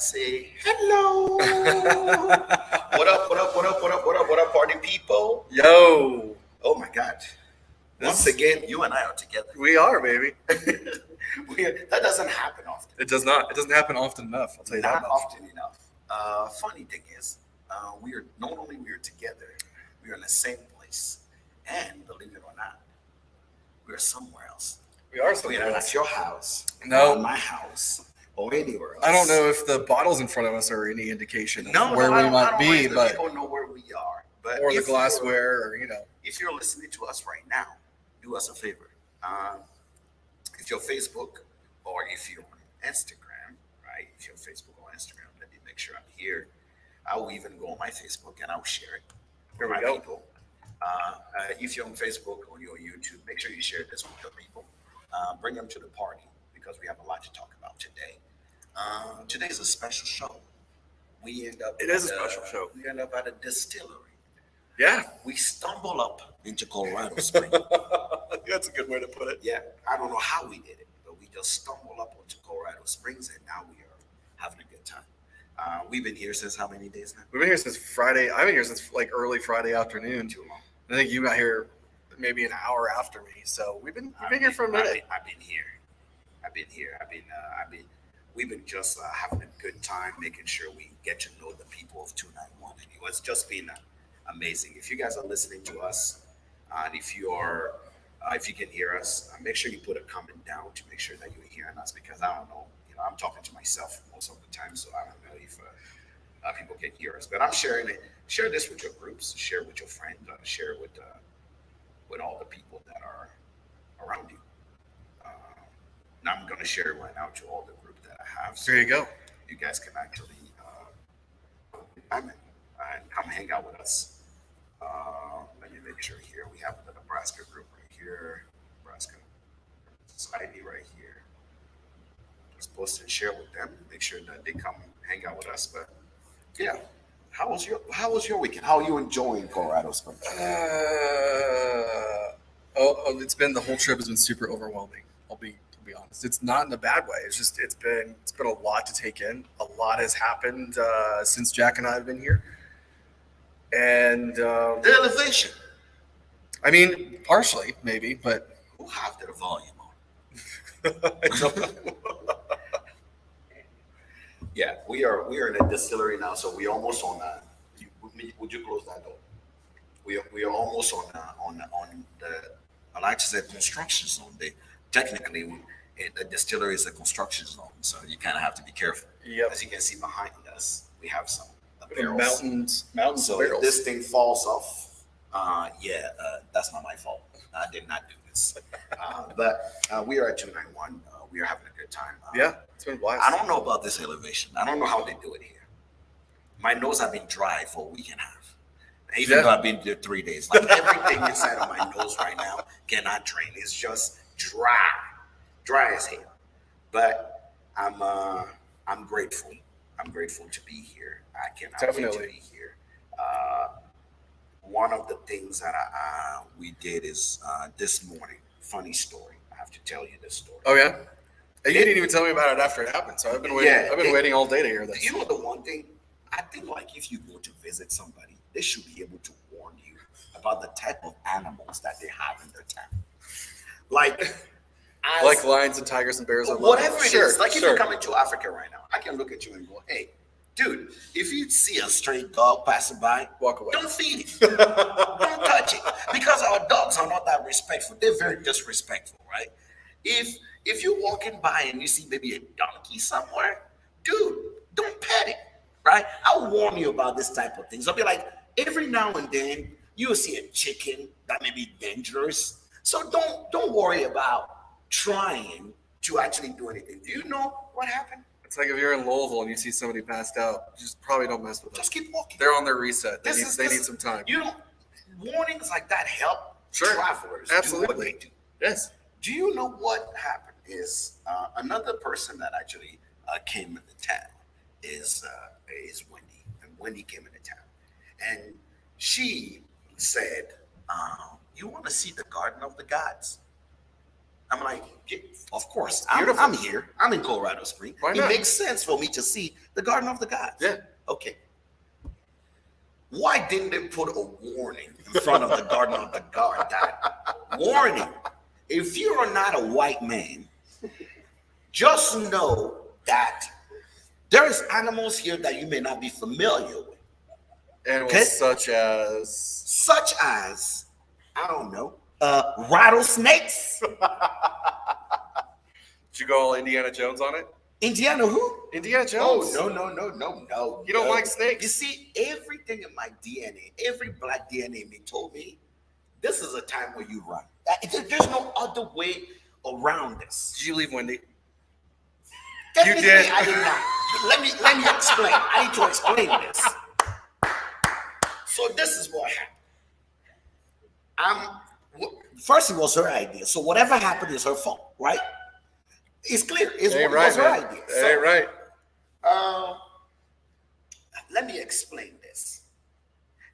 say hello. What up, what up, what up, what up, what up, what up, party people? Yo. Oh my God. Once again, you and I are together. We are, baby. That doesn't happen often. It does not. It doesn't happen often enough. I'll tell you that. Not often enough. Funny thing is, we are not only we are together, we are in the same place, and believe it or not, we are somewhere else. We are We somewhere are else. at your house, No. or my house, or anywhere else. I don't know if the bottles in front of us are any indication of No, where no, we I might don't be, know if but the people know where we are. But or the if glassware, or if you're listening to us right now, do us a favor. If you're Facebook or if you're on Instagram, right? If you're Facebook or Instagram, let me make sure I'm here. I will even go on my Facebook and I'll share it Here for we my go. people. If you're on Facebook or you're on YouTube, make sure you share this with your people. Bring them to the party because we have a lot to talk about today. Today is a special show. We end up. It is a at special show. We end up at a distillery. yeah. We stumble up into Colorado Springs. That's a good way to put it. Yeah, I don't know how we did it, but we just stumbled up onto Colorado Springs, and now we are having a good time. We've been here since how many days now? We've been here since Friday. I've been here since like early Friday afternoon. Too long. I think you got here maybe an hour after me. So we've been here for a minute. I've been here. We've been just having a good time, making sure we get to know the people of 291. And it's just been amazing. If you guys are listening to us, and if you can hear us, make sure you put a comment down to make sure that you're hearing us because I don't know. I'm talking to myself most of the time, so I don't know if people can hear us. But I'm sharing it. Share this with your groups. Share it with your friends. Share it with all the people that are around you. Now I'm going to share it right now to all the group that I have. So There you go. you guys can actually come in and come hang out with us. Let me make sure here we have the Nebraska group right here, Nebraska Society right here. Just post and share with them. Make sure that they come hang out with us. But yeah, how was your weekend? How are you enjoying Colorado Springs? It's been the whole trip has been super overwhelming. I'll be honest. It's not in a bad way. It's just it's been a lot to take in. A lot has happened since Jack and I have been here, and The elevation. I mean partially maybe, but Who have their volume on? I don't know. Yeah, we are in a distillery now, so we're almost on. Would you close that door? We are almost on the. I like to say construction zone. Technically, the distillery is a construction zone, so you kind of have to be careful. Yep. As you can see behind us, we have some The barrels. mountains So of if barrels. this thing falls off, that's not my fault. I did not do this. But we are at 291. We are having a good time. Yeah, it's been wild. I don't know about this elevation. I don't know how they do it here. My nose have been dry for a week and a half. Even though I've been there 3 days. Like everything inside of my nose right now cannot drain. It's just dry as hell. But I'm grateful. I'm grateful to be here. I cannot wait Definitely. to be here. One of the things that we did is this morning. Funny story. I have to tell you this story. Oh yeah. And you didn't even tell me about it after it happened, so I've been waiting. Yeah, I've been waiting all day to hear this. You know the one thing? I think like if you go to visit somebody, they should be able to warn you about the type of animals that they have in their town. Like Like lions and tigers and bears. whatever it is. Sure, Like if sure. you're coming to Africa right now, I can look at you and go, hey, dude, if you see a stray dog passing by, Walk away. don't feed it. Don't touch it. Because our dogs are not that respectful. They're very disrespectful, right? If you're walking by and you see maybe a donkey somewhere, dude, don't pet it. Right? I'll warn you about this type of things. I'll be like, every now and then you'll see a chicken that may be dangerous. So don't worry about trying to actually do anything. Do you know what happened? It's like if you're in Louisville and you see somebody passed out, you just probably don't mess with them. Just keep walking. They're on their reset. They This need some time. You know, warnings like that help Sure. travelers Absolutely. do what they do. Yes. Do you know what happened? Is another person that actually came into town is Wendy, and Wendy came into town, and she said, "You want to see the Garden of the Gods?" I'm like, of course, Beautiful. I'm here. I'm in Colorado Springs. Why It not? makes sense for me to see the Garden of the Gods. Yeah. Okay. Why didn't they put a warning in front of the Garden of the God? That warning: if you are not a white man, just know that there is animals here that you may not be familiar with, Animals Okay. such as. such as, I don't know, rattlesnakes. Did you go all Indiana Jones on it? Indiana who? Indiana Oh, Jones. no. You don't like You snakes? see, everything in my DNA, every black DNA in me told me this is a time where you run. There's no other way around this. Did you leave Wendy? Technically, did. I did not. Let me explain. I need to explain this. So this is what happened. First, it was her idea. So whatever happened is her fault, right? It's clear. It was her idea. That ain't right. Let me explain this.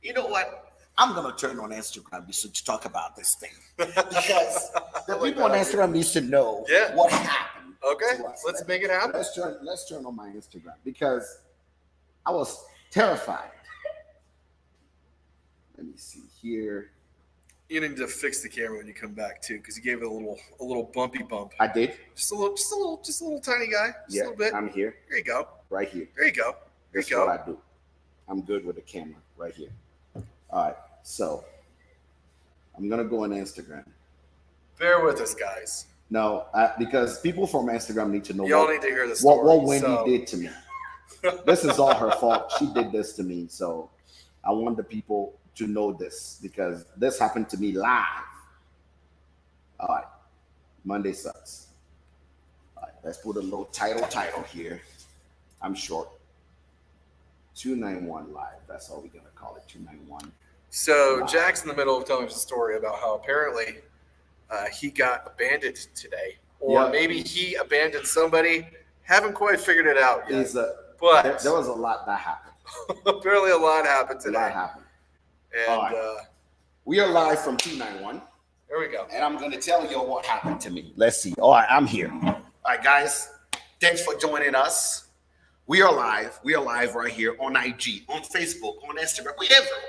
You know what? I'm gonna turn on Instagram to talk about this thing because the people on Instagram need to know what happened. Okay, to us. let's make it happen. Let's turn on my Instagram because I was terrified. Let me see here. You need to fix the camera when you come back too, because you gave it a little bumpy bump. I did. Just a little tiny guy. Just a little bit. I'm here, There you go. right here. There you go. There That's you go. what I do. I'm good with the camera right here. All right, so I'm gonna go on Instagram. Bear with us, guys. No, because people from Instagram need to know Y'all need to hear the story. what Wendy so. did to me. This is all her fault. She did this to me, so I want the people to know this because this happened to me live. All right, Monday sucks. All right, let's put a little title here. I'm short. 291 live. That's all we're gonna call it. 291. So Jack's in the middle of telling us a story about how apparently he got abandoned today, or maybe he abandoned somebody. Haven't quite figured it out yet. But there was a lot that happened. apparently, a lot happened A today. lot happened. And All right. We are live from 291. there we go. And I'm going to tell you what happened to me. Let's see. All right, I'm here. All right, guys. Thanks for joining us. We are live. We are live right here on IG, on Facebook, on Instagram. We're everywhere.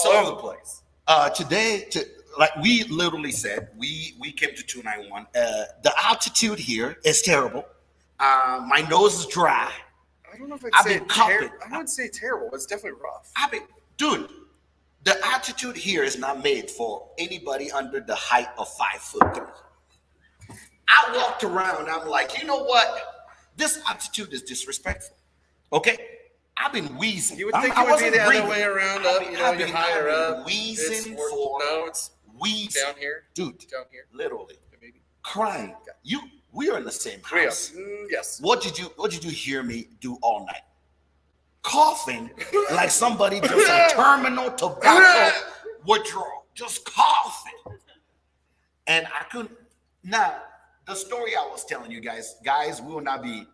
We're all over the place. Today, like we literally said, we came to 291. The altitude here is terrible. My nose is dry. I don't know if I've been coughing. I wouldn't say terrible. It's definitely rough. Dude, the altitude here is not made for anybody under the height of 5'3". I walked around. I'm like, you know what? This altitude is disrespectful. Okay, I've been wheezing. You would think it would be the other way around up. You're higher up. Wheezing it's wheezing down here. dude. Down here. Literally Maybe. crying. We are in the same We are. house. Yes. What did you hear me do all night? Coughing like somebody just a terminal tobacco withdrawal, just coughing. And I couldn't. Now, the story I was telling you guys, we will not be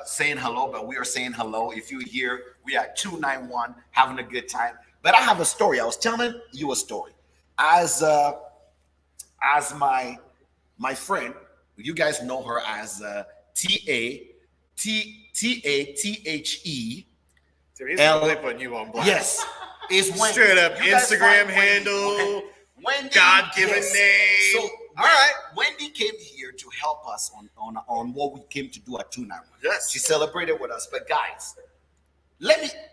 saying hello, but we are saying hello. If you're here, we are 291 having a good time. But I have a story. I was telling you a story. As my friend, you guys know her as T-A-T-H-E. Dude, he's really putting you on blast. Yes. Is Wendy. Straight up You guys Instagram find handle, Wendy, God-given yes. name. So, all right. Wendy came here to help us on what we came to do at 291. Yes. She celebrated with us. But guys,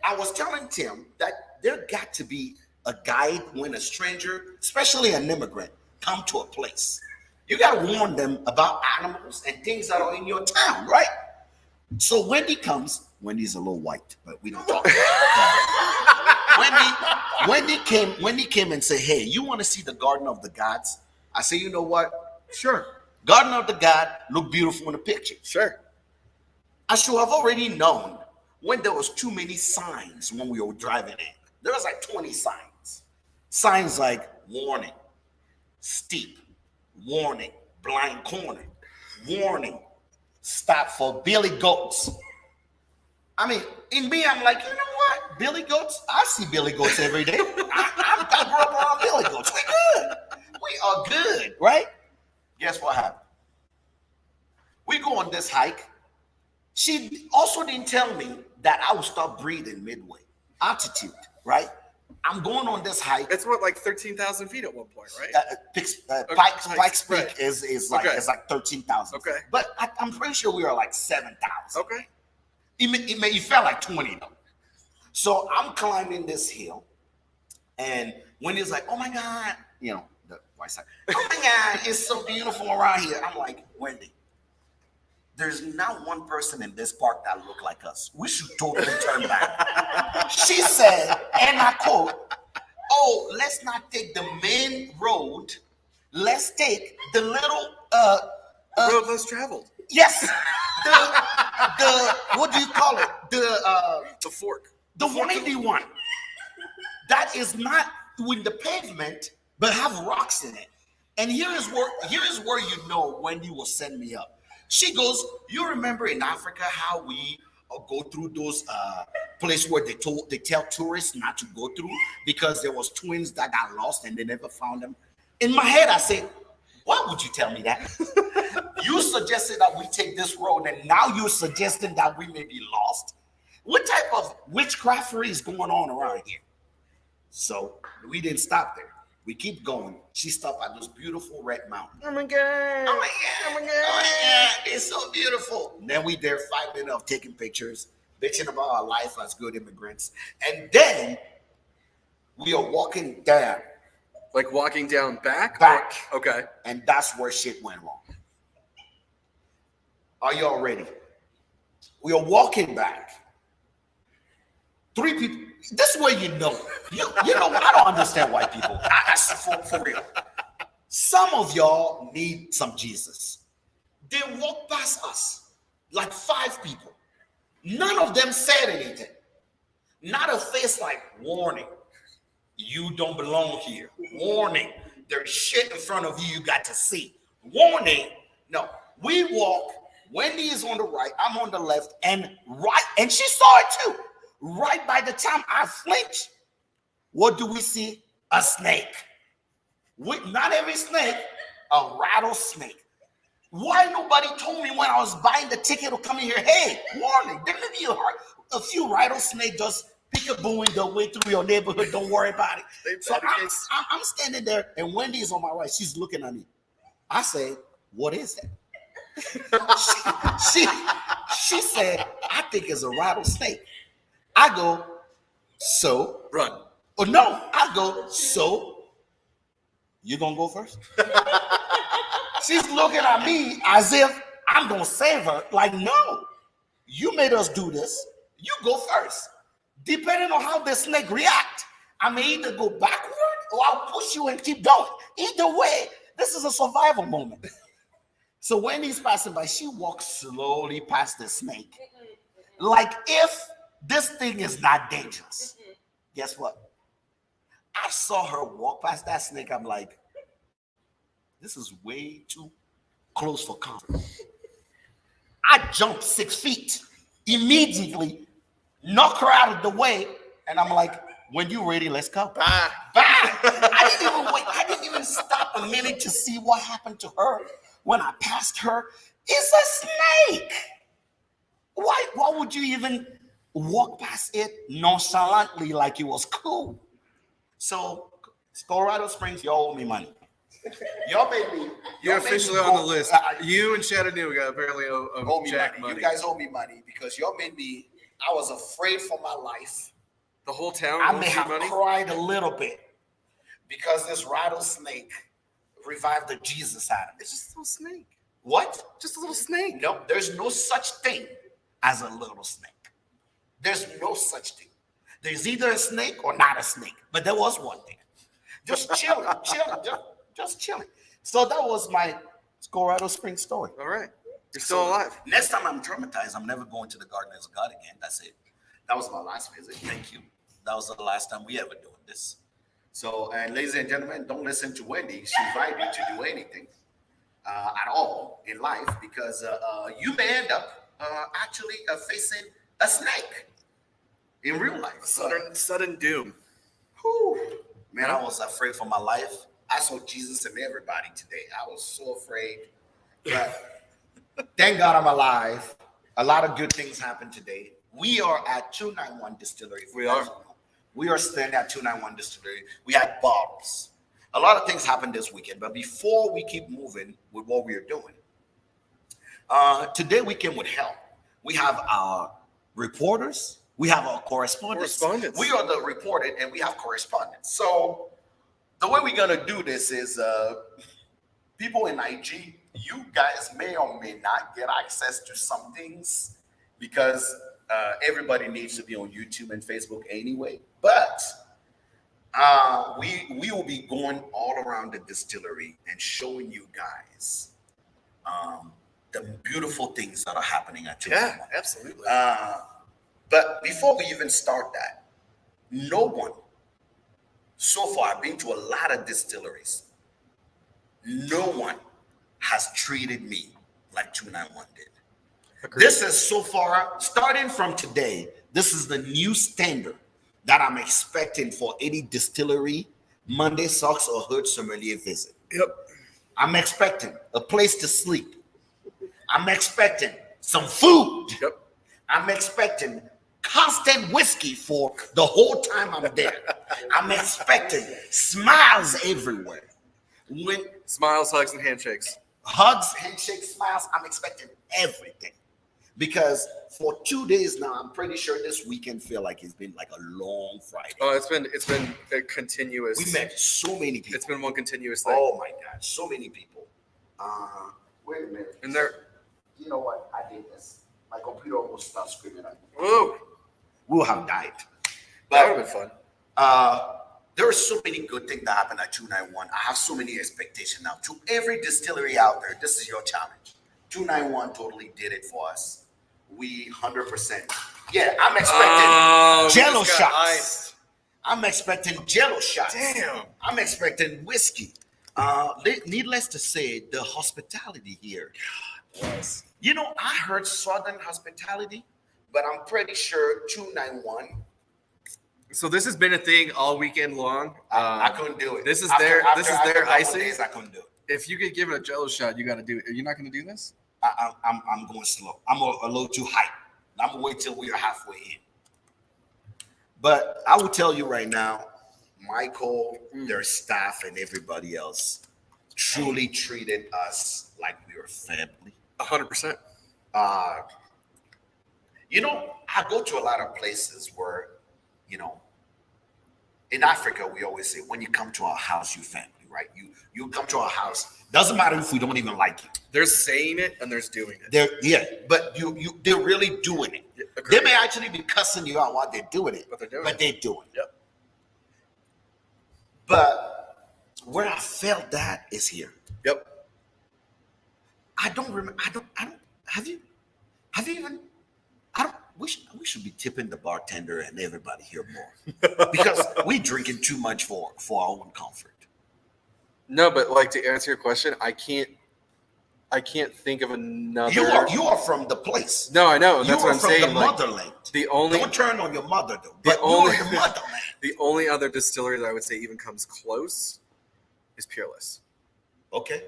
I was telling Tim that there got to be a guide when a stranger, especially an immigrant, come to a place. You got to warn them about animals and things that are in your town, right? So Wendy comes. Wendy's a little white, but we don't talk about it. Wendy came and said, hey, you want to see the Garden of the Gods? I said, you know what? Sure. Garden of the God look beautiful in the picture. Sure. I should have already known when there was too many signs when we were driving in. There was like 20 signs. Signs like warning, steep, warning, blind corner, warning, stop for billy goats. I mean, in me, I'm like, you know what? Billy goats? I see billy goats every day. I grew up around billy goats. We good. We are good, right? this hike. She also didn't tell me that I would stop breathing midway. Altitude, right? I'm going on this hike. It's what, like 13,000 feet at one point, right? Pikes Peak right. is like Okay. it's like 13,000. Okay. But I'm pretty sure we were like 7,000. Okay. It felt like 20 though. So I'm climbing this hill, and Wendy's like, "Oh my God," you know, the white side. "Oh my God, it's so beautiful around here." I'm like, "Wendy, there's not one person in this park that look like us. We should totally turn back." She said, and I quote, "Oh, let's not take the main road. Let's take the little Road less traveled. yes, the what do you call it? The fork. The 181. That is not with the pavement, but have rocks in it. And here is where you know Wendy will send me up. She goes, "You remember in Africa how we go through those places where they tell tourists not to go through because there was twins that got lost and they never found them?" In my head, I said, "Why would you tell me that? You suggested that we take this road, and now you're suggesting that we may be lost. What type of witchcraftery is going on around here?" So we didn't stop there. We keep going. She stopped at this beautiful red mountain. Oh my God. Oh my God. Oh my God. Oh my God. It's so beautiful. Then we there 5 minutes of taking pictures, bitching about our life as good immigrants. And then we are walking down. Like walking down back? Back. Okay. And that's where shit went wrong. Are y'all ready? We are walking back. 3 people. This is where you know. You know, I don't understand white people. For real. Some of y'all need some Jesus. They walk past us, like 5 people. None of them said anything. Not a face like, "Warning, you don't belong here. Warning, there's shit in front of you got to see. Warning." No, we walk. Wendy is on the right, I'm on the left, and she saw it too. Right by the time I flinch, what do we see? A snake. Not every snake, a rattlesnake. Why nobody told me when I was buying the ticket to come in here, "Hey, warning, there may be a few rattlesnakes just peekabooing their way through your neighborhood. Don't worry about it." So I'm standing there, and Wendy is on my right. She's looking at me. I say, "What is that?" she said, "I think it's a rattlesnake." I go, "So?" Run. Oh no, I go, "So? You gonna go first?" She's looking at me as if I'm gonna save her. Like, "No, you made us do this. You go first. Depending on how the snake react, I may either go backward or I'll push you and keep going. Either way, this is a survival moment." So when he's passing by, she walks slowly past the snake, like if this thing is not dangerous. Guess what? I saw her walk past that snake. I'm like, this is way too close for comfort. I jumped 6 feet immediately, knock her out of the way, and I'm like, "When you ready, let's go." Bye. Bye. I didn't even wait. I didn't even stop a minute to see what happened to her when I passed her. It's a snake. Why would you even walk past it nonchalantly like it was cool? So, Colorado Springs, y'all owe me money. Y'all made me. You're officially on the list. You and Chattanooga apparently owe owe me Jack money. money. You guys owe me money because y'all made me. I was afraid for my life. The whole town I owes may you have money? cried a little bit because this rattlesnake revived the Jesus out of me. It's just a little snake. What? Just a little snake. No, there's no such thing as a little snake. There's no such thing. There's either a snake or not a snake. But there was one thing. Just chilling, just chilling. So that was my Colorado Springs story. All right. You're still alive. Next time I'm traumatized, I'm never going to the Gardens of God again. That's it. That was my last visit. Thank you. That was the last time we ever doing this. So, and ladies and gentlemen, don't listen to Wendy. She invited you to do anything at all in life because you may end up actually facing a snake in real life. Sudden doom. Whew. Man, I was afraid for my life. I saw Jesus in everybody today. I was so afraid. But Thank God I'm alive. A lot of good things happened today. We are at 291 Distillery. We are. We are standing at 291 Distillery. We had bottles. A lot of things happened this weekend. But before we keep moving with what we are doing, today we came with help. We have our reporters. We have our correspondents. We are the reported and we have correspondents. So the way we're gonna do this is people in IG, you guys may or may not get access to some things because everybody needs to be on YouTube and Facebook anyway. But we will be going all around the distillery and showing you guys the beautiful things that are happening at Tulane. Yeah, absolutely. But before we even start that, no one so far, I've been to a lot of distilleries. No one has treated me like 291 did. Agreed. This is so far, starting from today, this is the new standard that I'm expecting for any distillery, Monday Socks or Hood Sommelier visit. Yep. I'm expecting a place to sleep. I'm expecting some food. Yep. I'm expecting constant whiskey for the whole time I'm there. I'm expecting smiles everywhere. When Smiles, hugs, and handshakes. hugs, handshakes, smiles, I'm expecting everything. Because for 2 days now, I'm pretty sure this weekend feel like it's been like a long Friday. Oh, it's been a continuous. We met so many people. It's been one continuous thing. Oh my God, so many people. Wait a minute. And there. You know what? I did this. My computer almost stopped screaming at me. Whoa. We'll have died. That would have been fun. There are so many good things that happen at 291. I have so many expectations now. To every distillery out there, this is your challenge. 291 totally did it for us. We 100%. Yeah, I'm expecting Jello shots. Iced. I'm expecting Jello shots. Damn. I'm expecting whiskey. Needless to say, the hospitality here was. You know, I heard Southern hospitality, but I'm pretty sure 291. So this has been a thing all weekend long. I couldn't do it. This is After their a couple icing. days, I couldn't do it. If you could give it a Jello shot, you got to do it. Are you not going to do this? I'm going slow. I'm a little too hype. I'm gonna wait till we are halfway in. But I will tell you right now, Michael, their staff, and everybody else truly treated us like we were family. 100%. You know, I go to a lot of places where, you know, in Africa, we always say, when you come to our house, you family, right? You come to our house. Doesn't matter if we don't even like you. There's saying it and there's doing it. But they're really doing it. Yeah, they may actually be cussing you out while they're doing it, but they're doing it. Yep. But where I felt that is here. Yep. I don't remember. I don't. Have you even? We should be tipping the bartender and everybody here more because we drinking too much for our own comfort. No, but like to answer your question, I can't think of another. You are from the place. No, I know. That's what I'm saying. You are from the motherland. Don't turn on your mother though. But you are the motherland. The only other distillery that I would say even comes close is Peerless. Okay.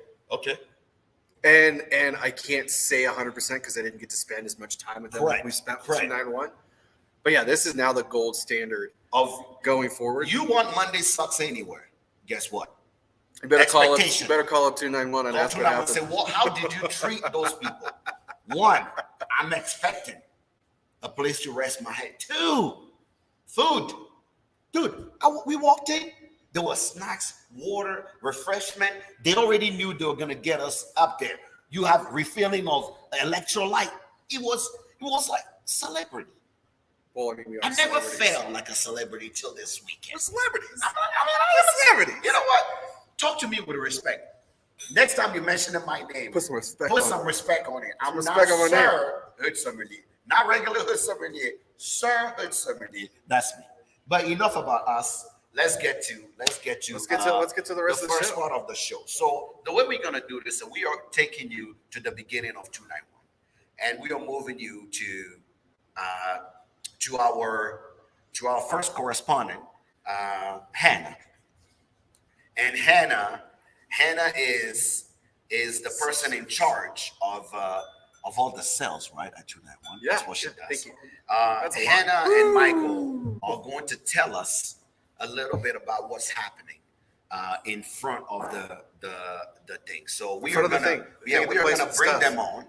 And I can't say 100% because I didn't get to spend as much time with them like we spent with 291. But yeah, this is now the gold standard of going forward. You want Monday sucks anywhere. Guess what? You better call up 291 and ask what happened. Say, well, how did you treat those people? One, I'm expecting a place to rest my head. Two, food. Dude, we walked in. There were snacks, water, refreshment. They already knew they were gonna get us up there. You have refilling of electrolyte. It was like celebrity. Well, I mean, I never felt like a celebrity till this weekend. We're celebrities. I'm a celebrity. You know what? Talk to me with respect. Next time you mention my name, put some respect on it. I'm respect not on my Sir Hood Sommelier, not regular Hood Sommelier, Sir Hood Sommelier. That's me. But enough about us. Let's get to the rest of the first part of the show. So the way we're gonna do this, so we are taking you to the beginning of 291, and we are moving you to our first correspondent, Hannah. And Hannah is the person in charge of of all the sales, right, at 291. Yeah, That's what she does. thank you. That's Hannah and Michael are going to tell us a little bit about what's happening in front of the thing. So we are gonna bring them on,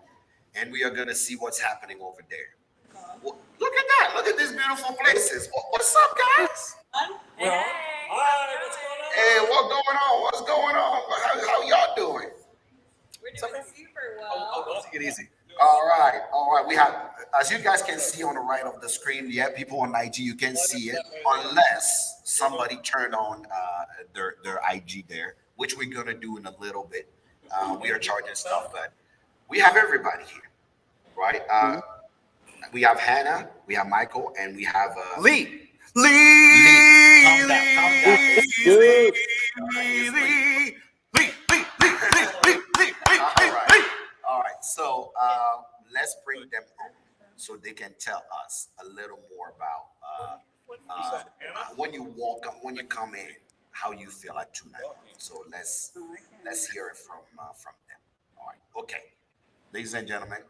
and we are gonna see what's happening over there. Well, look at that! Look at these beautiful places. What's up, guys? Hey, Hi, what's going on? Hey, what's going on? What's going on? How y'all doing? we're doing super well. Oh, take it easy. All right, all right. We have, as you guys can see on the right of the screen, yeah, people on IG, you can see it, unless somebody turned on their IG there, which we're gonna do in a little bit. We are charging stuff, but we have everybody here, right? We have Hannah, we have Michael, and we have Lee. Calm down, calm down. Lee. All right. So let's bring them on so they can tell us a little more about when you come in, how you feel at 291. So let's hear it from them. All right. Okay. Ladies and gentlemen,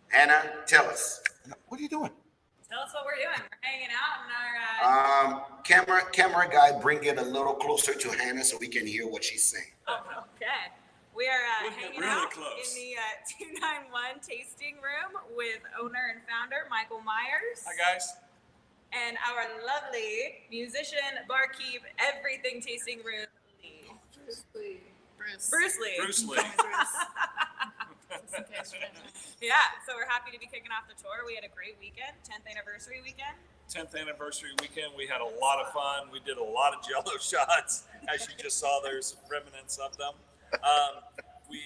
Hannah, tell us, what are you doing? Tell us what we're doing. We're hanging out in our. Camera guy, bring it a little closer to Hannah so we can hear what she's saying. Okay. We are hanging really out close. in the 291 tasting room with owner and founder Michael Myers. Hi guys. And our lovely musician, barkeep, everything tasting room lead. Bruce Lee. Bruce Lee. Yeah, so we're happy to be kicking off the tour. We had a great weekend, 10th anniversary weekend. 10th anniversary weekend. We had a lot of fun. We did a lot of Jello shots, as you just saw. There's remnants of them. We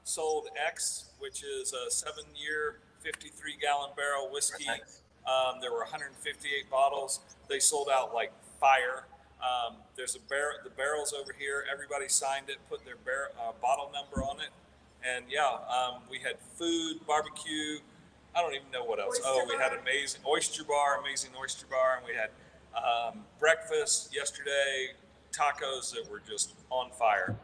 sold X, which is a 7-year, 53-gallon barrel whiskey. There were 158 bottles. They sold out like fire. There's the barrels over here. Everybody signed it, put their bottle number on it. And we had food, barbecue. I don't even know what else. We had amazing oyster bar, and we had breakfast yesterday, tacos that were just on fire.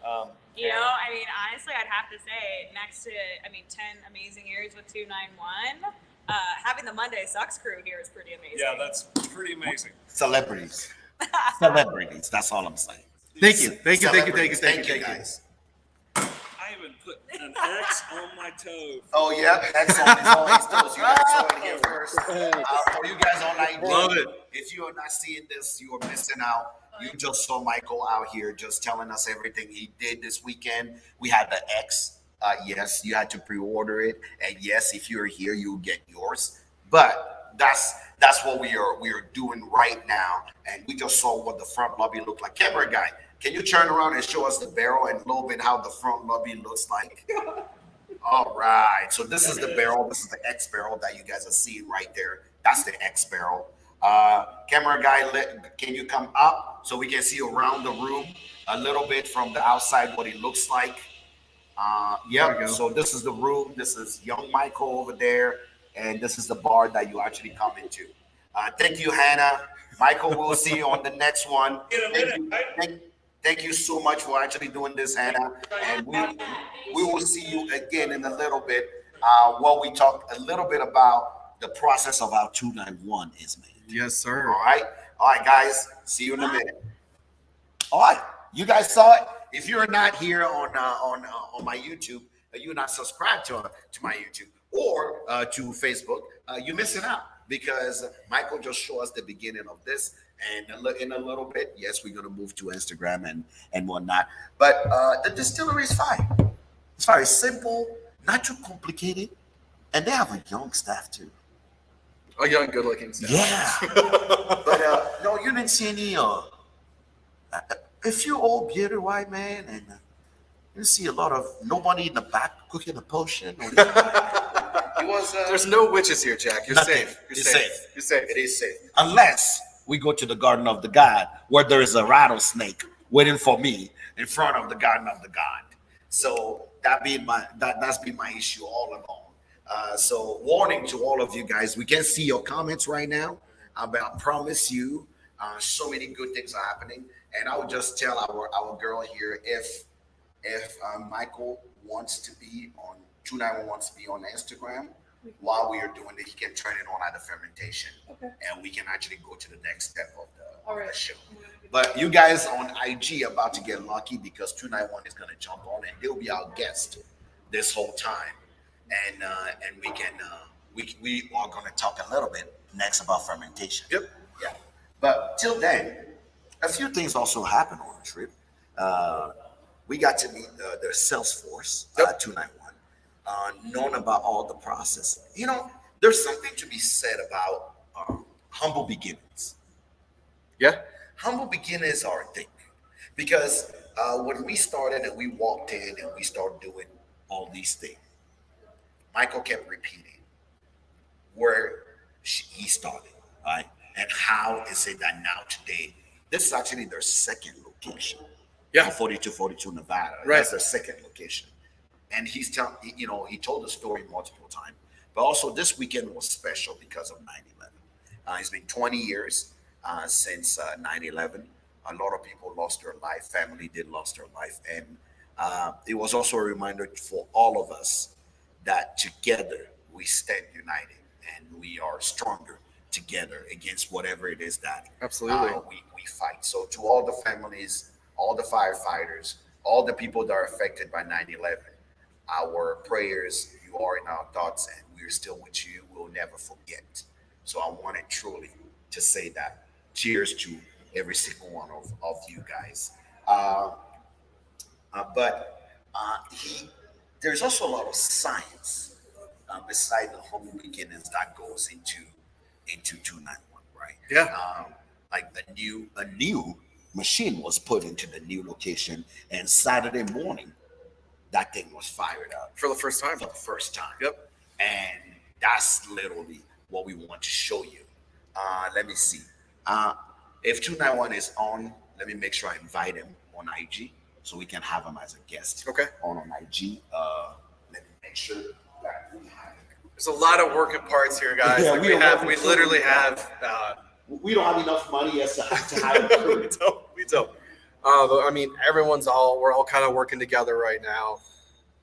Honestly, I'd have to say, next to, 10 amazing years with 291, having the Monday Sucks crew here is pretty amazing. Yeah, that's pretty amazing. Celebrities, that's all I'm saying. Thank you, guys. I even put an X on my toe. Oh yeah, X on his toes. You guys saw it here first. For you guys on IG, love it. If you are not seeing this, you are missing out. You just saw Michael out here just telling us everything he did this weekend. We had the X. Yes, you had to pre-order it, and yes, if you're here, you'll get yours. But that's what we are doing right now, and we just saw what the front lobby looked like. Camera guy, can you turn around and show us the barrel and a little bit how the front lobby looks like? All right, so this is the barrel. This is the X barrel that you guys are seeing right there. That's the X barrel. Camera guy, can you come up so we can see around the room a little bit from the outside what it looks like? So this is the room. This is young Michael over there, and this is the bar that you actually come into. Thank you, Hannah. Michael, we'll see you on the next one. Thank you so much for actually doing this, Hannah. And we will see you again in a little bit while we talk a little bit about the process of how 291 is made. Yes, sir. All right, guys. See you in a minute. All right, you guys saw it. If you're not here on my YouTube, you're not subscribed to my YouTube or to Facebook, you're missing out because Michael just showed us the beginning of this, and in a little bit, yes, we're gonna move to Instagram and whatnot. But the distillery is fine. It's very simple, not too complicated, and they have a young staff too. A young, good-looking staff. Yeah, but no, you didn't see any. A few old bearded white man, and you see a lot of nobody in the back cooking a potion. It was. There's no witches here, Jack. You're safe. You're safe. You're safe. It is safe, unless we go to the Garden of the God, where there is a rattlesnake waiting for me in front of the Garden of the God. So that's been my issue all along. So warning to all of you guys, we can see your comments right now, but I promise you, so many good things are happening. And I would just tell our girl here, if Michael wants to be on 291 wants to be on Instagram, while we are doing it, he can turn it on at the fermentation, and we can actually go to the next step of the show. But you guys on IG are about to get lucky because 291 is going to jump on, and they'll be our guest this whole time, and we are going to talk a little bit next about fermentation. Yep. Yeah. But till then, a few things also happened on the trip. We got to meet the sales force, 291, known about all the process. You know, there's something to be said about humble beginnings. Yeah. Humble beginnings are a thing. Because when we started and we walked in and we started doing all these things, Michael kept repeating where he started, right? And how is it that now today, this is actually their second location. Yeah. 4242 Nevada. Right. That's their second location. And he's telling, you know, he told the story multiple times. But also this weekend was special because of 9/11. It's been 20 years since 9/11. A lot of people lost their life. Family did lost their life. And it was also a reminder for all of us that together we stand united and we are stronger together against whatever it is that Absolutely. we fight. So to all the families, all the firefighters, all the people that are affected by 9/11, our prayers, you are in our thoughts, and we're still with you. We'll never forget. So I wanted truly to say that. Cheers to every single one of you guys. There's also a lot of science beside the humble beginnings that goes into 291, right? Yeah. Like a new machine was put into the new location, and Saturday morning, that thing was fired up For the first time. for the first time. Yep. And that's literally what we want to show you. Let me see. If 291 is on, let me make sure I invite him on IG so we can have him as a guest. Okay. On IG. Let me make sure that we have him. There's a lot of working parts here, guys. Yeah, Like we literally have. We don't have enough money as to hire a crew. We don't. But, I mean, we're all kind of working together right now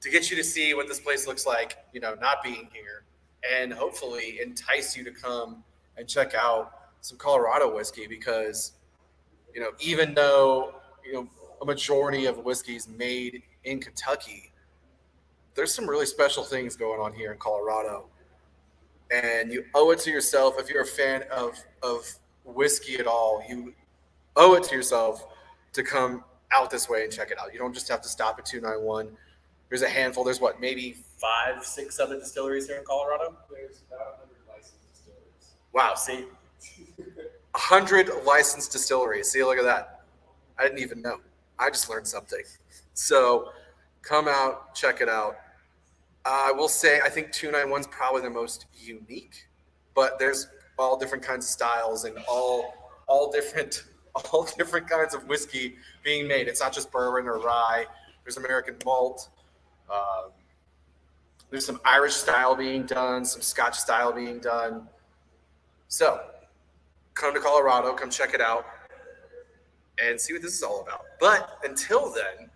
to get you to see what this place looks like, you know, not being here, and hopefully entice you to come and check out some Colorado whiskey because, you know, even though, you know, a majority of whiskey is made in Kentucky, there's some really special things going on here in Colorado. And you owe it to yourself, if you're a fan of whiskey at all, you owe it to yourself to come out this way and check it out. You don't just have to stop at 291. There's a handful. There's what, maybe 5, 6 other distilleries here in Colorado? There's about 100 licensed distilleries. Wow, see? 100 licensed distilleries. See, look at that. I didn't even know. I just learned something. So come out, check it out. I will say I think 291 is probably the most unique, but there's all different kinds of styles and all different kinds of whiskey being made. It's not just bourbon or rye. There's American malt. There's some Irish style being done, some Scotch style being done. So come to Colorado, come check it out, and see what this is all about. But until then,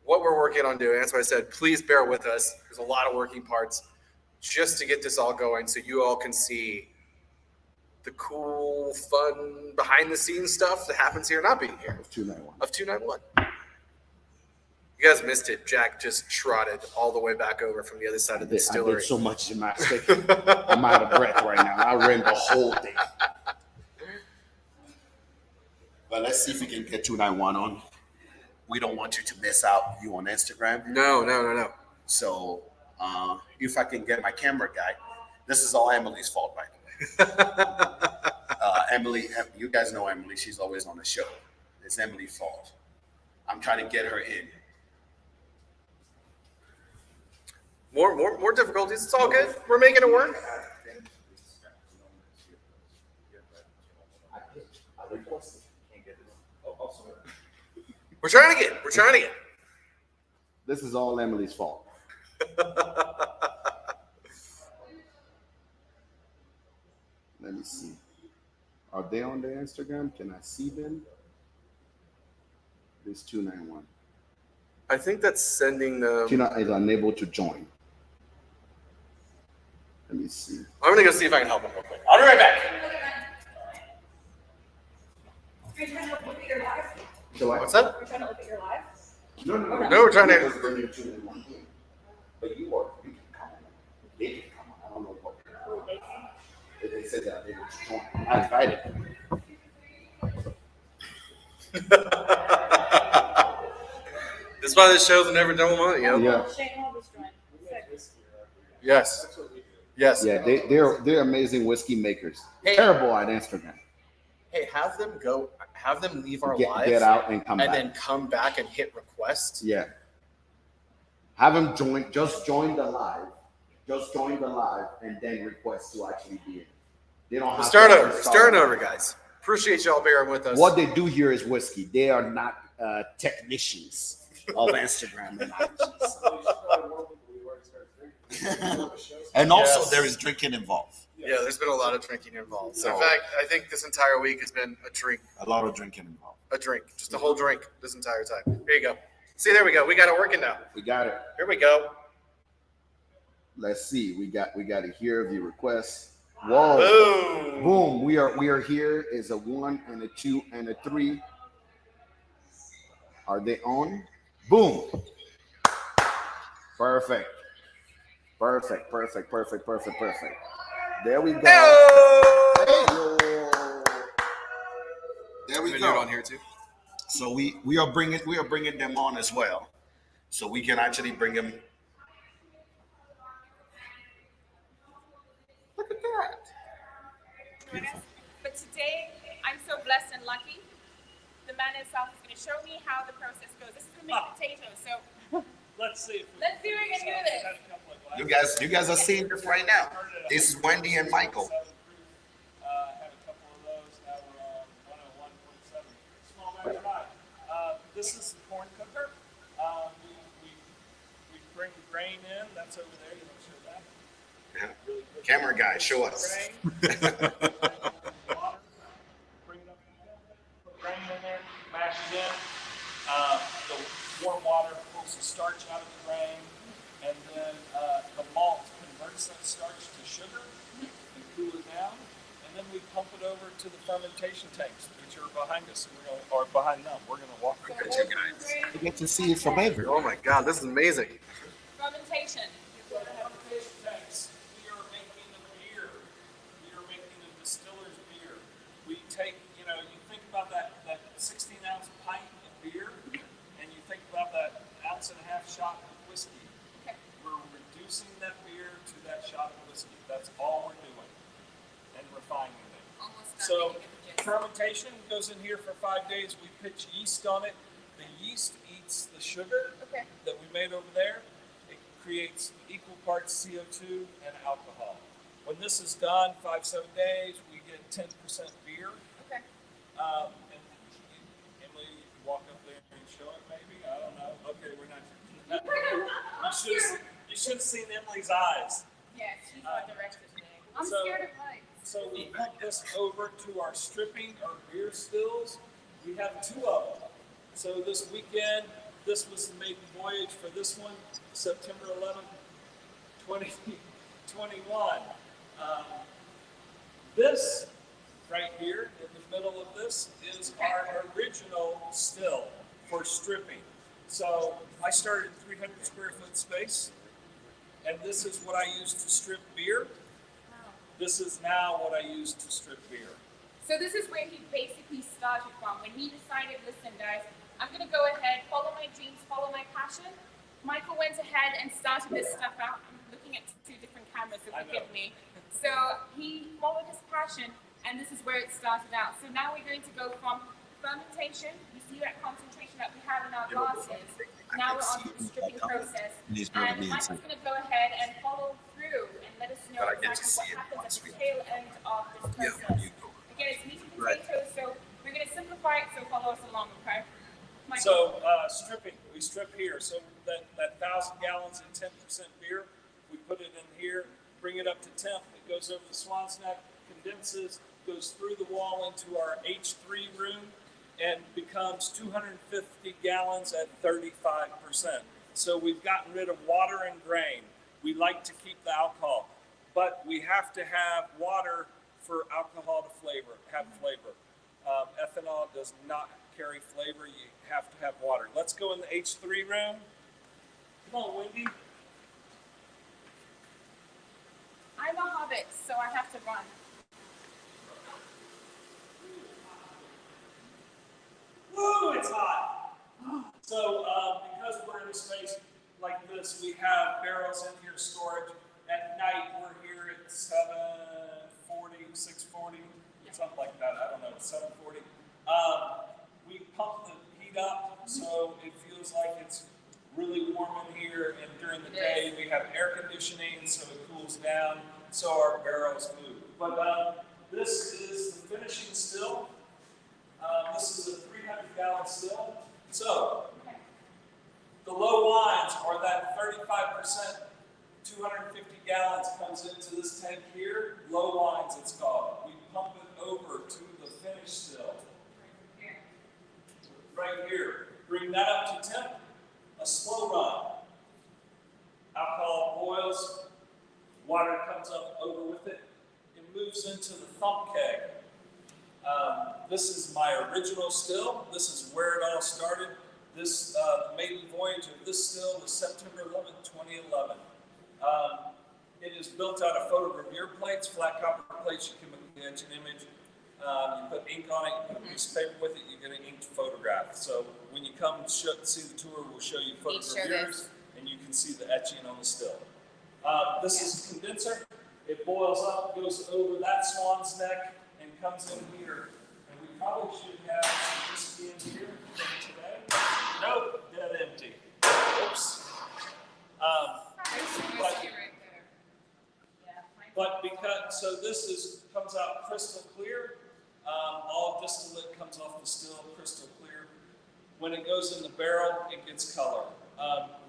what we're working on doing, that's why I said, please bear with us. There's a lot of working parts just to get this all going so you all can see the cool, fun, behind-the-scenes stuff that happens here, not being here. Of 291. Of 291. You guys missed it. Jack just trotted all the way back over from the other side of the I distillery. did so much gymnastics. I'm out of breath right now. I ran the whole thing. But let's see if we can get 291 on. We don't want you to miss out. You on Instagram. No. So if I can get my camera guy, this is all Emily's fault, by the way. Emily, you guys know Emily. She's always on the show. It's Emily's fault. I'm trying to get her in. More difficulties. It's all good. We're making it work. We're trying to get. This is all Emily's fault. Let me see. Are they on their Instagram? Can I see them? This 291. I think that's sending the. Tina is unable to join. Let me see. I'm gonna go see if I can help him real quick. I'll be right back. You're trying to look at your live? So what? What's that? You're trying to look at your live? No, no, no. No, we're trying to. But you can come on. They can come on. I don't know what. If they said that, they would join. I invited them. That's why this show's never done one, you know? Yeah. Shane Hall joined. Yes. Yes. Yeah, they're amazing whiskey makers. Hey. Terrible at Instagram. Hey, have them leave our live Get out and come and back. then come back and hit request. Yeah. Have them just join the live. Just join the live and then request to actually be in. They don't have Start to over. Start over, guys. Appreciate y'all bearing with us. What they do here is whiskey. They are not technicians of Instagram and And also Yes. there is drinking involved. Yeah, there's been a lot of drinking involved. So- In fact, I think this entire week has been a drink. A lot of drinking involved. A drink. Just a whole drink this entire time. Here you go. See, there we go. We got it working now. We got it. Here we go. Let's see. We got to hear the request. Whoa. Boom. Boom. We are here. Is a 1 and a 2 and a 3. Are they on? Boom. Perfect. Perfect. There we go. Hey-o. There we We do it go. on here too. So we are bringing them on as well, so we can actually bring them. Look at that. Join us. But today, I'm so blessed and lucky. The man himself is going to show me how the process goes. This is going to make potatoes. So Let's see if we let's see if we can do this. had a couple of glasses. You guys are seeing this right now. This is Wendy and Michael. Had a couple of those. Now we're on 101.7. Small batch rye. This is the corn cooker. We bring the grain in. That's over there. You want to show that? Yeah. Really quick. Camera guy, show us. Grain. Water. Bring it up. Put grain in there. Mash it in. The warm water pulls the starch out of the grain, and then the malt converts that starch to sugar and cool it down, and then we pump it over to the fermentation tanks, which are behind us. Or behind them. We're going to walk over to you guys. You get to see it from everywhere. Oh my God, this is amazing. Fermentation. For the fermentation tanks, we are making a beer. We are making a distiller's beer. We take, you think about that 16-ounce pint of beer, and you think about that ounce and a half shot of whiskey. Okay. We're reducing that beer to that shot of whiskey. That's all we're doing, and refining it. Almost done. So You get the gist. fermentation goes in here for 5 days. We pitch yeast on it. The yeast eats the sugar Okay. that we made over there. It creates equal parts CO2 and alcohol. When this is done, 5-7 days, we get 10% beer. Okay. And Emily, you can walk up there and show it, maybe. I don't know. Okay, we're not. You should have seen Emily's eyes. Yeah, she's our director today. I'm So- scared of lights. So we put this over to our stripping or beer stills. We have 2 of them. So this weekend, this was the maiden voyage for this one, September 11th, 2021. This right here in the middle of this is our original still for stripping. So I started 300 square foot space, and this is what I use to strip beer. This is now what I use to strip beer. So this is where he basically started from. When he decided, listen guys, I'm gonna go ahead, follow my dreams, follow my passion. Michael went ahead and started this stuff out. I'm looking at 2 different cameras, so I know. forgive me. So he followed his passion, and this is where it started out. So now we're going to go from fermentation. You see that concentration that we have in our glasses. Now we're on to the stripping process. And Michael's going to go ahead and follow through and let us know But I get to exactly see it what happens once at the we- tail end of this process. Again, it's meat and potatoes, so we're going to simplify it, so follow us along, okay? Michael. So stripping, we strip here. So that 1,000 gallons and 10% beer, we put it in here, bring it up to temp. It goes over the swan's neck, condenses, goes through the wall into our H3 room, and becomes 250 gallons at 35%. So we've gotten rid of water and grain. We like to keep the alcohol. but we have to have water for alcohol to have flavor. Ethanol does not carry flavor. You have to have water. Let's go in the H3 room. Come on, Wendy. I'm a hobbit, so I have to run. Woo, it's hot. So because we're in a space like this, we have barrels in here storage. At night, we're here at 7:40, 6:40, something like that. I don't know, 7:40. We pump the heat up so it feels like it's really warm in here. And during the day, we have air conditioning so it cools down, so our barrels move. But this is the finishing still. This is a 300-gallon still. So the low wines are that 35%, 250 gallons comes into this tank here. Low wines, it's called. We pump it over to the finished still. Right here. Bring that up to temp. A slow run. Alcohol boils. Water comes up over with it. It moves into the thump keg. This is my original still. This is where it all started. This the maiden voyage of this still was September 11th, 2011. It is built out of photogravure plates, flat copper plates. You can make the engine image. You put ink on it, you put a piece of paper with it, you get an inked photograph. So when you come see the tour, we'll show you photogravures, and you can see the etching on the still. This is a condenser. It boils up, goes over that swan's neck, and comes in here. And we probably should have some whiskey in here today. Nope, dead empty. Oops. But because, so this comes out crystal clear. All distillate comes off the still crystal clear. When it goes in the barrel, it gets color.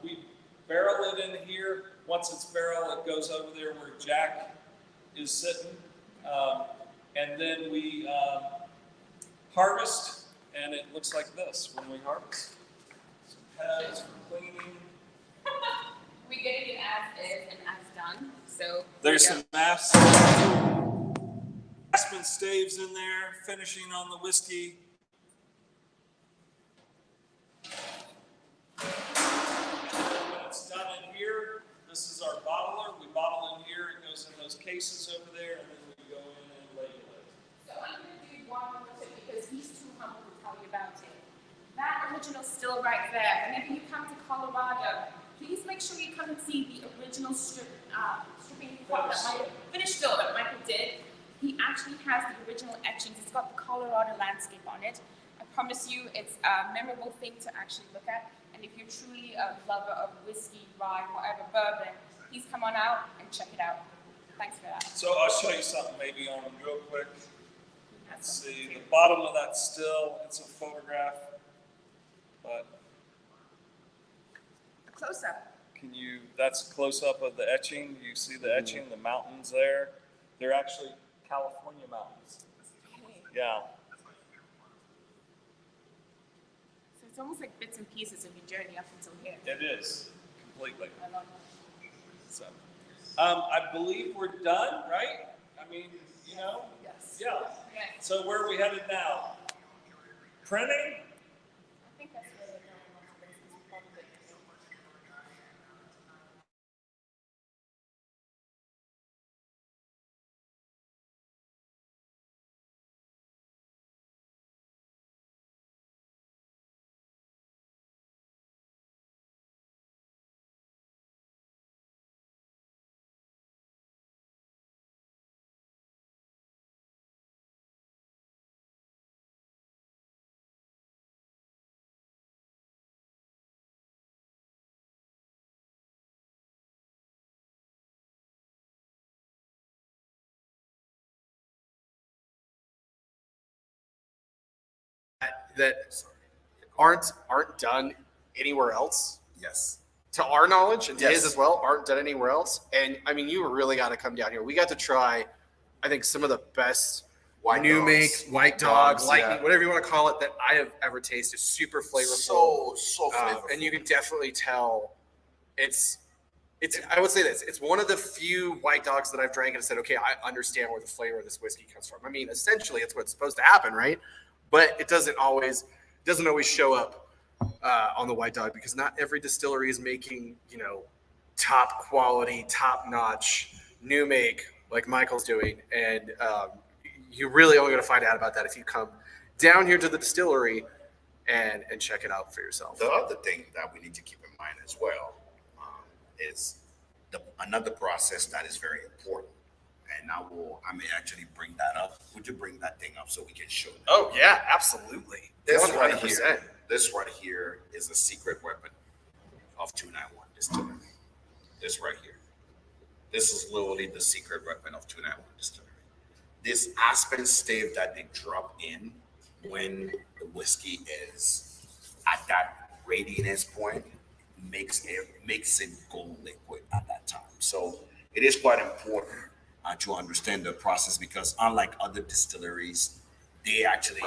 We barrel it in here. Once it's barrel, it goes over there where Jack is sitting. And then we harvest, and it looks like this when we harvest. Some pads for cleaning. We're getting it as is and as done. So there's some aspen staves in there, finishing on the whiskey. When it's done in here, this is our bottler. We bottle in here. It goes in those cases over there, and then we go in and label it. So I'm going to do one more tip because he's too humble to tell you about it. That original still right there. Whenever you come to Colorado, please make sure you come and see the original stripping pot that finished still that Michael did. He actually has the original etchings. It's got the Colorado landscape on it. I promise you, it's a memorable thing to actually look at. And if you're truly a lover of whiskey, rye, whatever, bourbon, please come on out and check it out. Thanks for that. So I'll show you something maybe on real quick. Let's see, the bottom of that still, it's a photograph, but A close-up. can you, that's close up of the etching. You see the etching, the mountains there. They're actually California mountains. Yeah. So it's almost like bits and pieces of your journey up until here. It is, completely. I love it. So, I believe we're done, right? I mean, you know? Yes. Yeah. Yes. So where are we headed now? Printing? I think that's where we're going. Probably. That aren't done anywhere else, Yes. to our knowledge, and to Yes. his as well, aren't done anywhere else. And I mean, you really got to come down here. We got to try, I think, some of the best White new dogs. make white dog, Dogs, lightning, yeah. whatever you want to call it, that I have ever tasted. Super flavorful. So flavorful. And you can definitely tell it's I would say this. It's one of the few white dogs that I've drank and said, okay, I understand where the flavor of this whiskey comes from. I mean, essentially, it's what's supposed to happen, right? But it doesn't always show up on the white dog because not every distillery is making, top quality, top notch new make like Michael's doing, and you're really only going to find out about that if you come down here to the distillery and check it out for yourself. The other thing that we need to keep in mind as well is another process that is very important. And I may actually bring that up. Would you bring that thing up so we can show them? Oh yeah, absolutely. This 100%. right here is a secret weapon of 291 Distillery. This right here. This is literally the secret weapon of 291 Distillery. This aspen stave that they drop in when the whiskey is at that readiness point makes it gold liquid at that time. So it is quite important to understand the process because unlike other distilleries, they actually,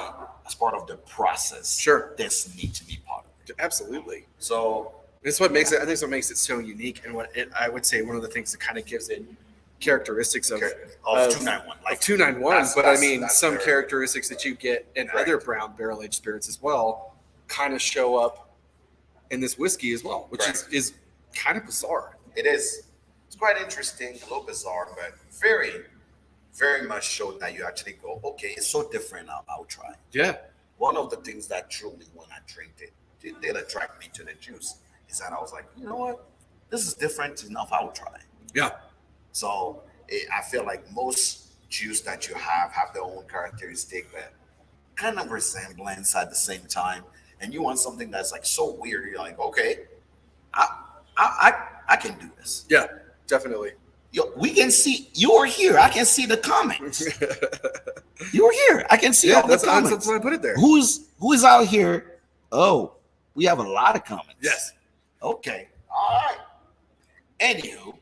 as part of the process, this need to be part of it. Absolutely. So it's what makes it. I think it's what makes it so unique, and I would say one of the things that kind of gives it characteristics of 291, like 291. But I mean, some very, characteristics that you get in other brown barrel aged spirits as well, kind of show up in this whiskey as well, which is kind of bizarre. It is. It's quite interesting, a little bizarre, but very, very much showed that you actually go, okay, it's so different. I'll try. Yeah. One of the things that truly, when I drink it, did attract me to the juice is that I was like, you know what, this is different enough. I will try. Yeah. So I feel like most juice that you have their own characteristic, but kind of resemblance at the same time. And you want something that's like so weird. You're like, okay, I can do this. Yeah, definitely. We can see you're here. I can see the comments. You're here. I can see all the comments. That's why I put it there. Who is out here? Oh, we have a lot of comments. Yes. Okay. All right. Anywho,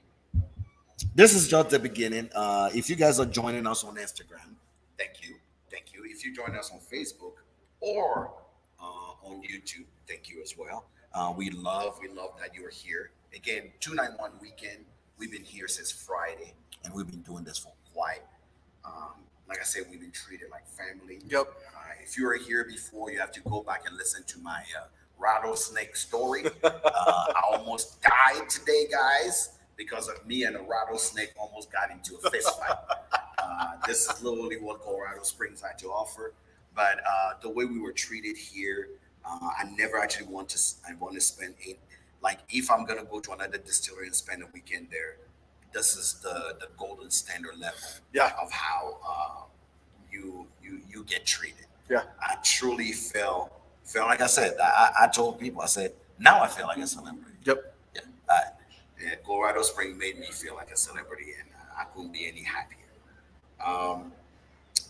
this is just the beginning. If you guys are joining us on Instagram, thank you. If you join us on Facebook or on YouTube, thank you as well. We love that you're here. Again, 291 weekend. We've been here since Friday, and we've been doing this for quite. Like I said, we've been treated like family. Yep. If you were here before, you have to go back and listen to my rattlesnake story. I almost died today, guys, because of me and a rattlesnake almost got into a fist fight. This is literally what Colorado Springs had to offer. But the way we were treated here, I never actually want to spend if I'm gonna go to another distillery and spend a weekend there, this is the golden standard level of how you get treated. Yeah. I truly felt like I said, I told people, I said, now I feel like a celebrity. Yep. Yeah. Colorado Springs made me feel like a celebrity, and I couldn't be any happier.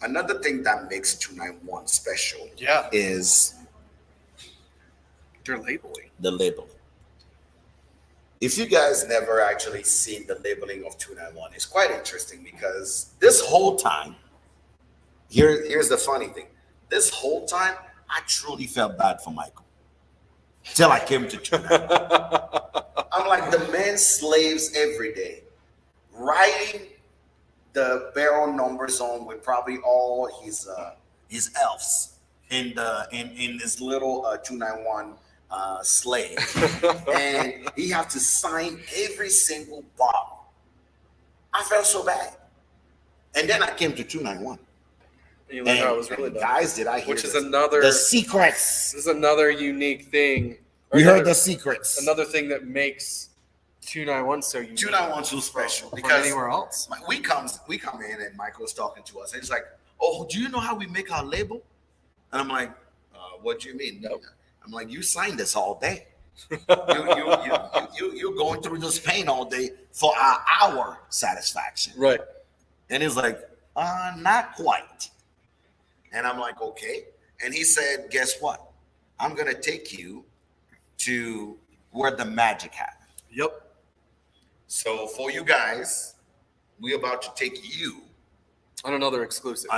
Another thing that makes 291 special is their labeling. The labeling. If you guys never actually seen the labeling of 291, it's quite interesting because this whole time, here's the funny thing. This whole time, I truly felt bad for Michael. Till I came to 291. I'm like, the man slaves every day, writing the barrel numbers on with probably all his elves in this little 291 slave, and he have to sign every single bottle. I felt so bad, and then I came to 291. You learned how it was really done. Guys, did I hear Which is another the secrets? This is another unique thing. We heard the secrets. Another thing that makes 291 so unique. 291 so special from because anywhere else. We come in and Michael's talking to us, and he's like, "Oh, do you know how we make our label?" And I'm like, "What do you mean?" No. I'm like, "You signed this all day. You're going through this pain all day for our satisfaction." Right. And he's like, "Not quite." And I'm like, "Okay." And he said, "Guess what? I'm gonna take you to where the magic happens." Yep. So for you guys, we're about to take you on another exclusive.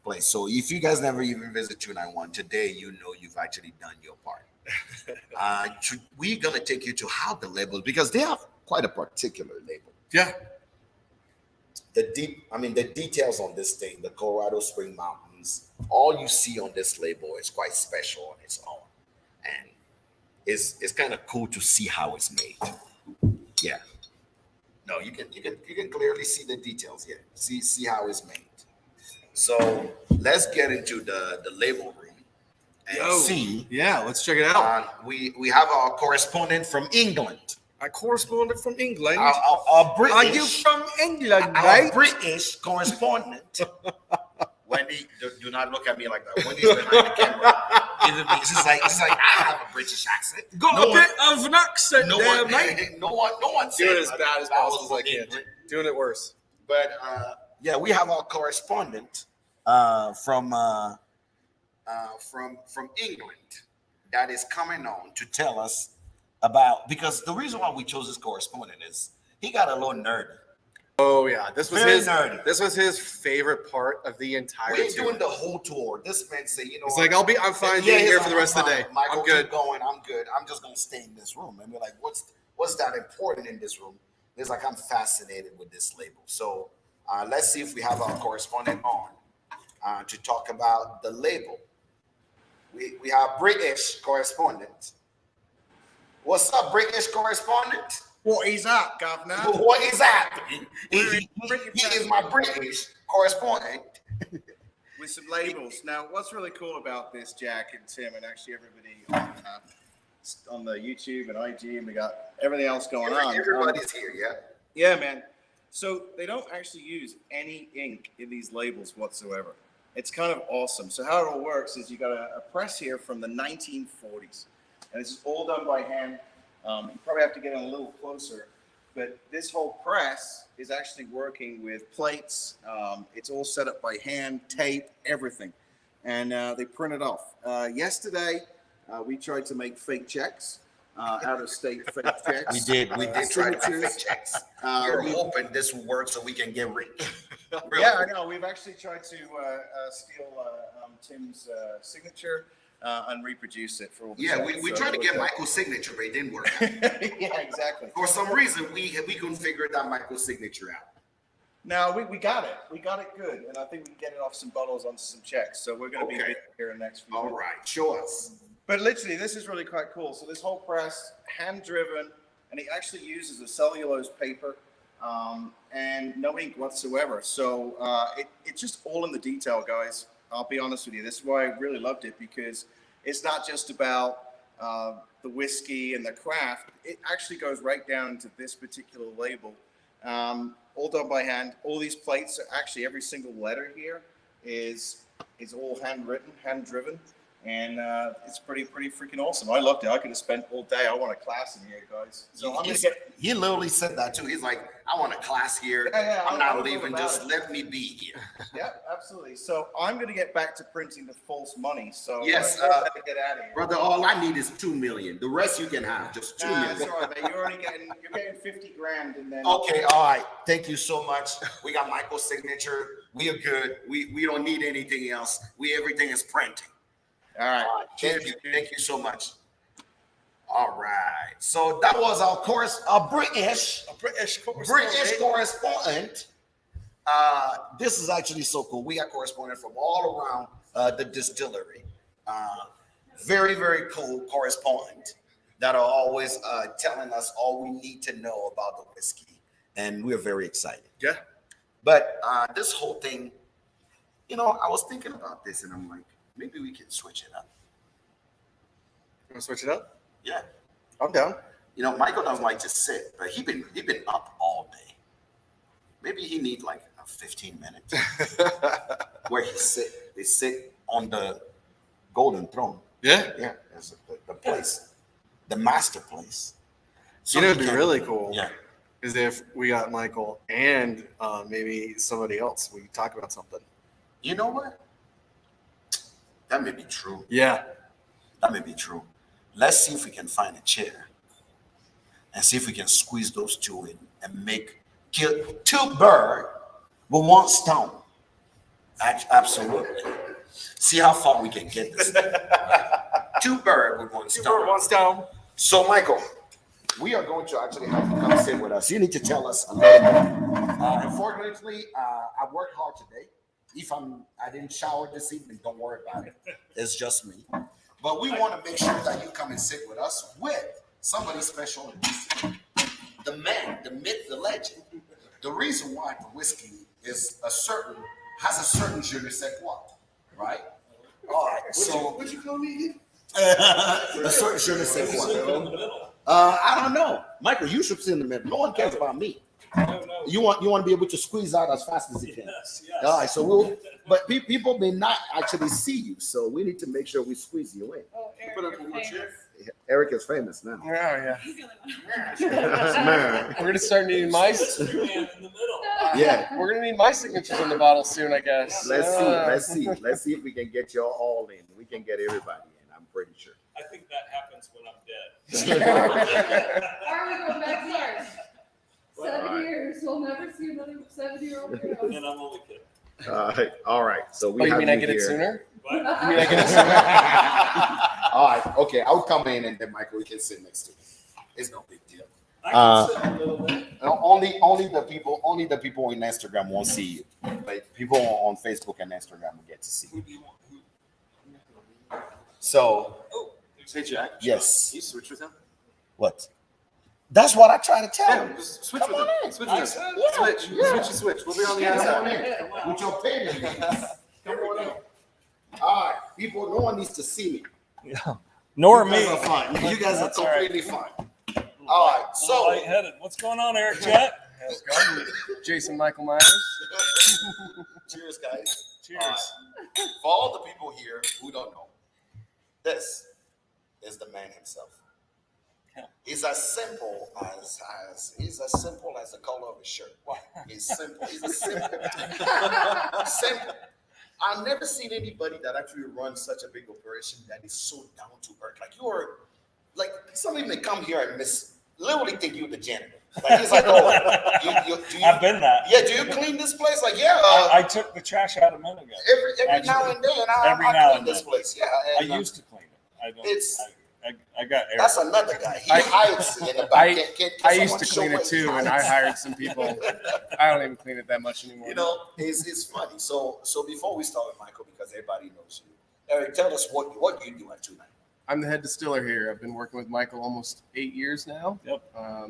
place. So if you guys never even visit 291 today, you know you've actually done your part. We're gonna take you to how the labels, because they have quite a particular label. Yeah. The details on this thing, the Colorado Spring Mountains, all you see on this label is quite special on its own, and it's kind of cool to see how it's made. Yeah. No, you can clearly see the details here. See how it's made. So let's get into the label room and see. Yeah, let's check it out. We have our correspondent from England. Our correspondent from England. Our British. Are you from England, Our right? British correspondent. Wendy, do not look at me like that. Wendy's behind the camera. It's just like I have a British accent. Got a bit of an accent No there, one, mate. no one Doing said it as bad as possible as I can. England. Doing it worse. But yeah, we have our correspondent from England that is coming on to tell us about, because the reason why we chose this correspondent is he got a little nerdy. Oh yeah, this was Very his. nerdy. This was his favorite part of the entire We're tour. doing the whole tour. This man said, you know, He's like, I'm fine being here for the rest of the day. Michael, I'm good. keep going. I'm good. I'm just gonna stay in this room. And we're like, what's that important in this room? He's like, I'm fascinated with this label. So let's see if we have our correspondent on to talk about the label. We have British correspondent. What's up, British correspondent? What is that, Governor? What is happening? He is my British correspondent. With some labels. Now, what's really cool about this, Jack and Tim, and actually everybody on the YouTube and IG, and we got everything else going on. Everybody's here, yeah. Yeah, man. So they don't actually use any ink in these labels whatsoever. It's kind of awesome. So how it all works is you got a press here from the 1940s, and this is all done by hand. You probably have to get in a little closer, but this whole press is actually working with plates. It's all set up by hand, tape, everything, and they print it off. Yesterday, we tried to make fake checks, out of state fake checks. We did try to make signatures. fake checks. We're hoping this will work so we can get rich. Yeah, I know. We've actually tried to steal Tim's signature and reproduce it for all the Yeah, checks, we so tried to it get worked Michael's signature, but it didn't work. out. Yeah, exactly. For some reason, we couldn't figure that Michael's signature out. Now we got it. We got it good, and I think we can get it off some bottles onto some checks. So we're going to be Okay. busy here in the next few All weeks. right, show us. But literally, this is really quite cool. So this whole press, hand-driven, and it actually uses a cellulose paper and no ink whatsoever. So it's just all in the detail, guys. I'll be honest with you. This is why I really loved it, because it's not just about the whiskey and the craft. It actually goes right down to this particular label. All done by hand. All these plates, actually every single letter here is all handwritten, hand-driven. And it's pretty freaking awesome. I loved it. I could have spent all day. I want a class in here, guys. So I'm gonna get. He literally said that too. He's like, I want a class here. Yeah, I'm I not was all leaving. about Just it. let me be here. Yeah, absolutely. So I'm gonna get back to printing the false money. So Yes, I better get out of here. Brother, all I need is 2 million. The rest you can have. Just 2 Nah, million. it's all right, man. You're getting 50 grand, and then. Okay, all right. Thank you so much. We got Michael's signature. We are good. We don't need anything else. Everything is printing. All right. All right. Cheers, Thank you. dude. Thank you so much. All right. So that was our British correspondent. This is actually so cool. We got correspondent from all around the distillery. Very, very cool correspondent that are always telling us all we need to know about the whiskey. And we're very excited. Yeah. But this whole thing, I was thinking about this and I'm like, maybe we can switch it up. You want to switch it up? Yeah. I'm down. Michael doesn't like to sit, but he been up all day. Maybe he need like 15 minutes where they sit on the golden throne. Yeah. Yeah, that's the place, the master place. So It'd he be can- really cool. Yeah. Is if we got Michael and maybe somebody else. We talk about something. You know what? That may be true. Yeah. That may be true. Let's see if we can find a chair and see if we can squeeze those two in and kill two birds with one stone. Absolutely. See how far we can get this. Two birds with one stone. One stone. So, Michael, we are going to actually have you come sit with us. You need to tell us a little bit. Unfortunately, I worked hard today. If I didn't shower this evening, don't worry about it. It's just me. But we want to make sure that you come and sit with us with somebody special. The man, the myth, the legend. The reason why the whiskey has a certain je ne sais quoi, right? All right. So What you call me? a certain je ne sais quoi. I don't know, Michael. You should sit in the middle. No one cares about me. No. You want to be able to squeeze out as fast as you can. Yes. All right. So but people may not actually see you, so we need to make sure we squeeze you in. Oh, Eric, Put up you're a little famous. Eric is famous now. Yeah. He's the only one. Man. We're gonna start needing mice. Man in the middle. Yeah. We're gonna need my signatures on the bottle soon, I guess. Let's see if we can get you all in. We can get everybody in. I'm pretty sure. I think that happens when I'm dead. Why are we going back years? All 7 right. years. We'll never see another 70-year-old girl. And I'm only kidding. All right. So we Oh, you have mean I you get it here. sooner? But You mean I get it sooner? All right. Okay. I'll come in and then Michael, we can sit next to you. It's no big deal. I can sit a little bit. Only the people on Instagram won't see you. Like people on Facebook and Instagram will get to see you. Who do you want? So Hey, Jack. yes. You switch with him? What? That's what I try to tell him. Just switch Come with on him. in. Switch I with said- him. Yeah, Switch. yeah. Switch. We'll be on the Come on outside. in with your payment. Come on in. All right, people. No one needs to see me. Yeah. Nor You me. guys are fine. You guys are That's all right. completely fine. All right. So Lightheaded. What's going on, Eric Chet? How's it going? Jason Michael Myers. cheers, guys. Cheers. All right. For all the people here who don't know, this is the man himself. Yeah. He's as simple as the color of his shirt. He's simple. He's a simple. Simple. I've never seen anybody that actually runs such a big operation that is so down to earth. Like you're, like somebody may come here and literally think you're the janitor. Like he's like, oh, do you, I've been that. yeah, do you clean this place? Like, yeah. I took the trash out a minute ago. Every now and then, Every I now clean and this then. place. Yeah, I and, used to clean it. I don't. It's- I got Eric. that's another guy. He I- hides in the back. I- Can I used to someone clean show it what too, he and I hides? hired some people. I don't even clean it that much anymore. You know, it's funny. So before we start with Michael, because everybody knows you, Eric, tell us what you do at 290. I'm the head distiller here. I've been working with Michael almost 8 years now. Yep. I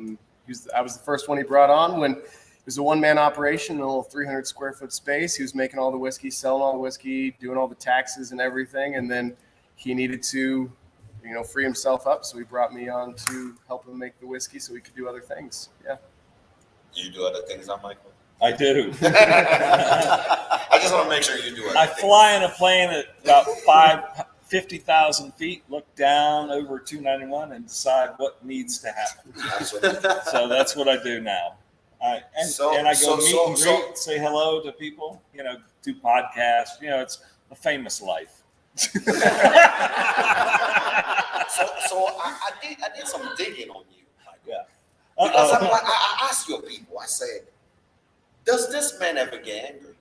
was the first one he brought on when it was a one-man operation, a little 300 square foot space. He was making all the whiskey, selling all the whiskey, doing all the taxes and everything. And then he needed to, free himself up. So he brought me on to help him make the whiskey so he could do other things. Yeah. You do other things, huh, Michael? I do. I just want to make sure you do other I things. fly in a plane at about 50,000 feet, look down over 291, and decide what needs to happen. Absolutely. So that's what I do now. And I go meet and greet, say hello to people. Do podcasts. It's a famous life. So I did some digging on you, Michael. Yeah. Because I'm Uh-oh. like, I asked your people, I said, does this man ever get angry?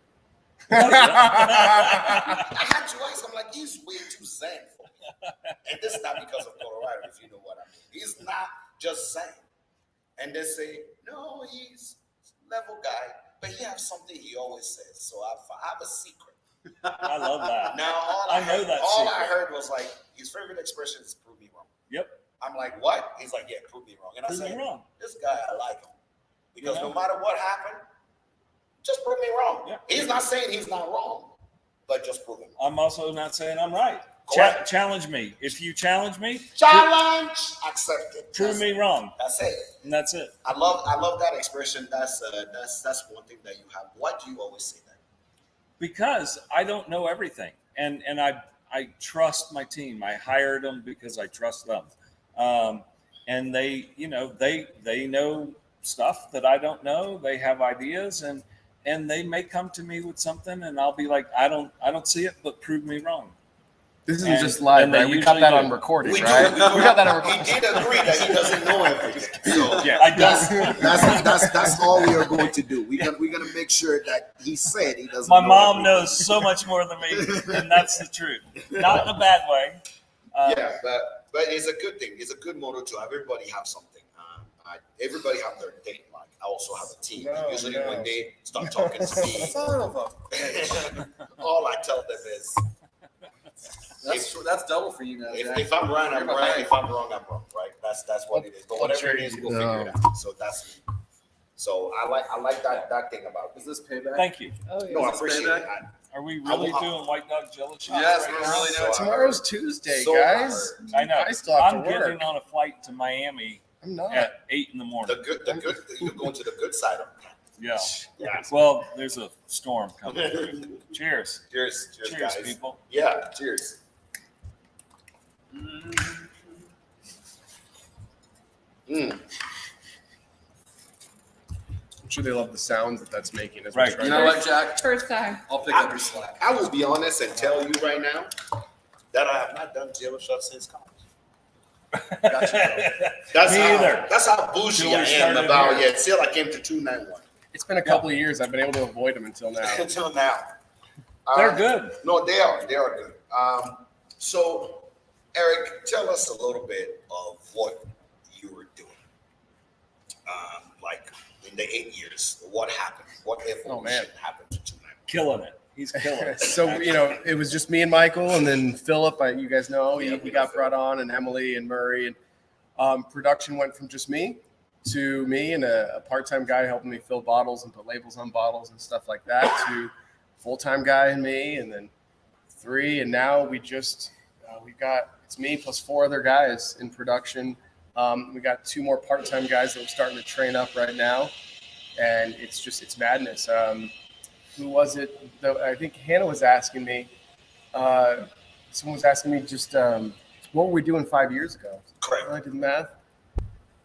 I had to ask, I'm like, he's way too zen for me. And this is not because of Colorado, if you know what I mean. He's not just zen. And they say, no, he's a level guy, but he has something he always says. So I have a secret. I love that. Now, all I know that all secret. I heard was like, his favorite expression is prove me wrong. Yep. I'm like, what? He's like, yeah, prove me wrong. And I Prove me said, wrong. this guy, I like him. Because Yeah. no matter what happened, just prove me wrong. Yeah. He's not saying he's not wrong, but just prove him wrong. I'm also not saying I'm right. Correct. Challenge me. If you challenge me, Challenge accepted. prove me wrong, That's it. and that's it. I love that expression. That's one thing that you have. Why do you always say that? Because I don't know everything, and I trust my team. I hired them because I trust them, and they know stuff that I don't know. They have ideas, and they may come to me with something, and I'll be like, I don't see it, but prove me wrong. This isn't And- just live, and they right? We got that usually on do. recording, We right? do. We got that on He recording. did agree that he doesn't know everything. So Yeah. I don't. That's all we are going to do. We're gonna make sure that he said he doesn't. My know mom everything. knows so much more than me, and that's the truth. Not in a bad way. yeah, but it's a good thing. It's a good motto to have everybody have something. Everybody have their thing. Like I also have a team. No, Usually no. when they start talking to me, Son of a- all I tell them is, That's double for you now, if I'm right, I'm right. If I'm wrong, I'm wrong. Right? That's what it is. But whatever it is, we'll figure it out. So that's me. So I like that thing about Is this. this payback? Thank you. Oh, No, I yeah. appreciate it. Are we really doing white dog jello shots? Yes, right we're now? really So doing. I Tomorrow's heard. Tuesday, So I guys. heard. I know. I still have I'm to work. getting on a flight to Miami I'm not. at 8 in the morning. The good. You're going to the good side of it. Yeah. Yeah. Well, there's a storm coming through. Cheers. Cheers, Cheers, guys. people. Yeah, cheers. Mm. I'm sure they love the sounds that's making as Right. we try. You to- know what, Jack? First time. I'll pick up your slack. I will be honest and tell you right now that I have not done jello shots since college. That's Me how, either. That's how bougie Till we I am started about here. it. Till I came to 291. It's been a couple of years. I've been able to avoid them until now. Until now. They're good. No, they are. They are good. So, Eric, tell us a little bit of what you were doing. Like in the 8 years, what happened? What evolution happened to 291? Killing it. He's killing it. So, it was just me and Michael, and then Philip, you guys know, he got brought on, and Emily and Murray. And production went from just me to me and a part-time guy helping me fill bottles and put labels on bottles and stuff like that, to full-time guy and me, and then 3. And now we just, it's me plus 4 other guys in production. We got 2 more part-time guys that we're starting to train up right now. And it's madness. Who was it? I think Hannah was asking me. Someone was asking me just what were we doing 5 years ago? Correct. I did the math.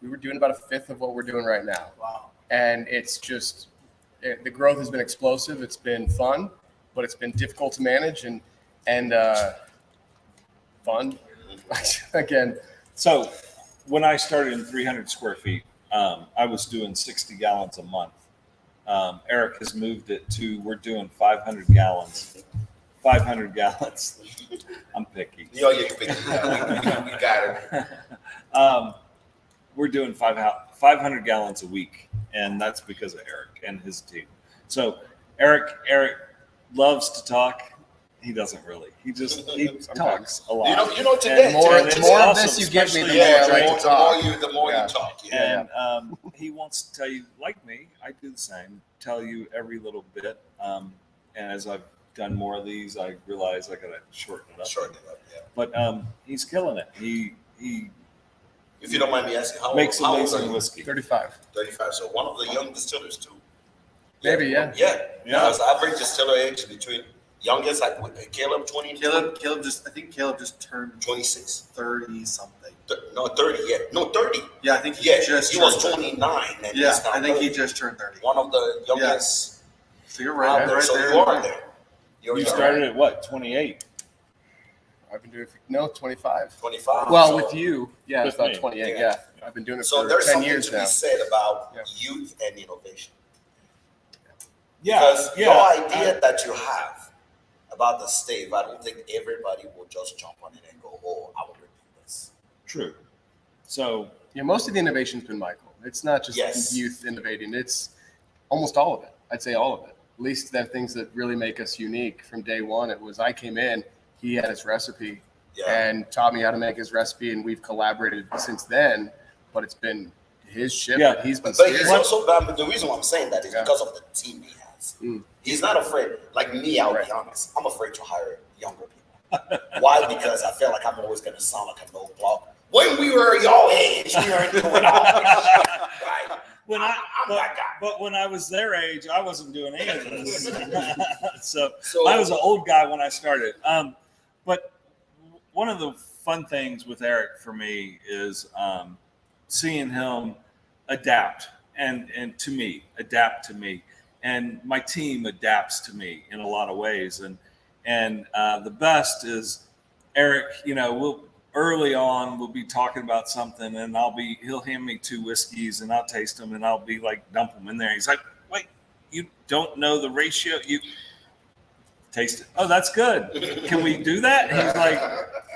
We were doing about a fifth of what we're doing right now. Wow. And it's just the growth has been explosive. It's been fun, but it's been difficult to manage and fun. Again, So when I started in 300 square feet, I was doing 60 gallons a month. Eric has moved it to, we're doing 500 gallons. 500 gallons. I'm picky. You're picky. Yeah, we got it. We're doing 500 gallons a week, and that's because of Eric and his team. So Eric loves to talk. He doesn't really. He talks a lot. You know today. And more it's of this awesome, you give me, the especially more I after like to talk. The more Yeah. you talk. Yeah. And he wants to tell you, like me, I do the same, tell you every little bit. And as I've done more of these, I realize I got to shorten it up. Shorten it up. Yeah. But he's killing it. He If you don't mind me asking, how makes old are amazing you? whiskey. 35. 35. So one of the young distillers too. Maybe, yeah. Yeah. Because average distiller age between youngest, like Caleb, 20. Caleb just turned 26. 30 something. No, 30. Yeah. No, 30. Yeah, I think he Yeah. just He was turned 29. And Yeah, he's now I think he 30. just turned 30. One of the youngest. So you're out right, there. right So there. you are there. You're You there. started at what, 28? I've been doing it 25. 25. Well, So- with you, yeah, it's With about me. 28. Yeah. Yeah, I've been doing it So for there's 10 something years to now. be said about Yeah. youth and innovation. Yeah. Because yeah. your idea that you have about the stave, I don't think everybody will just jump on it and go, "Oh, I want to do this." True. So Yeah, most of the innovation's been Michael. It's not just Yes. youth innovating. It's almost all of it. I'd say all of it. At least the things that really make us unique from day one. It was I came in, he had his recipe Yeah. and taught me how to make his recipe, and we've collaborated since then. But it's been his ship Yeah. that he's been But he's steering. also, but the reason why I'm saying that is Yeah. because of the team he has. Mm. He's not afraid. Like me, I'll be Right. honest. I'm afraid to hire younger people. Why? Because I feel like I'm always going to sound like a no block. When we were your age, we weren't doing all this shit. Right? when I'm that guy. but when I was their age, I wasn't doing any of this. so So I was an old guy when I started. But one of the fun things with Eric for me is seeing him adapt and adapt to me, and my team adapts to me in a lot of ways. And the best is Eric, we'll be talking about something, and he'll hand me 2 whiskeys, and I'll taste them, and I'll be like, dump them in there. He's like, wait, you don't know the ratio? You taste it. Oh, that's good. Can we do that? And he's like,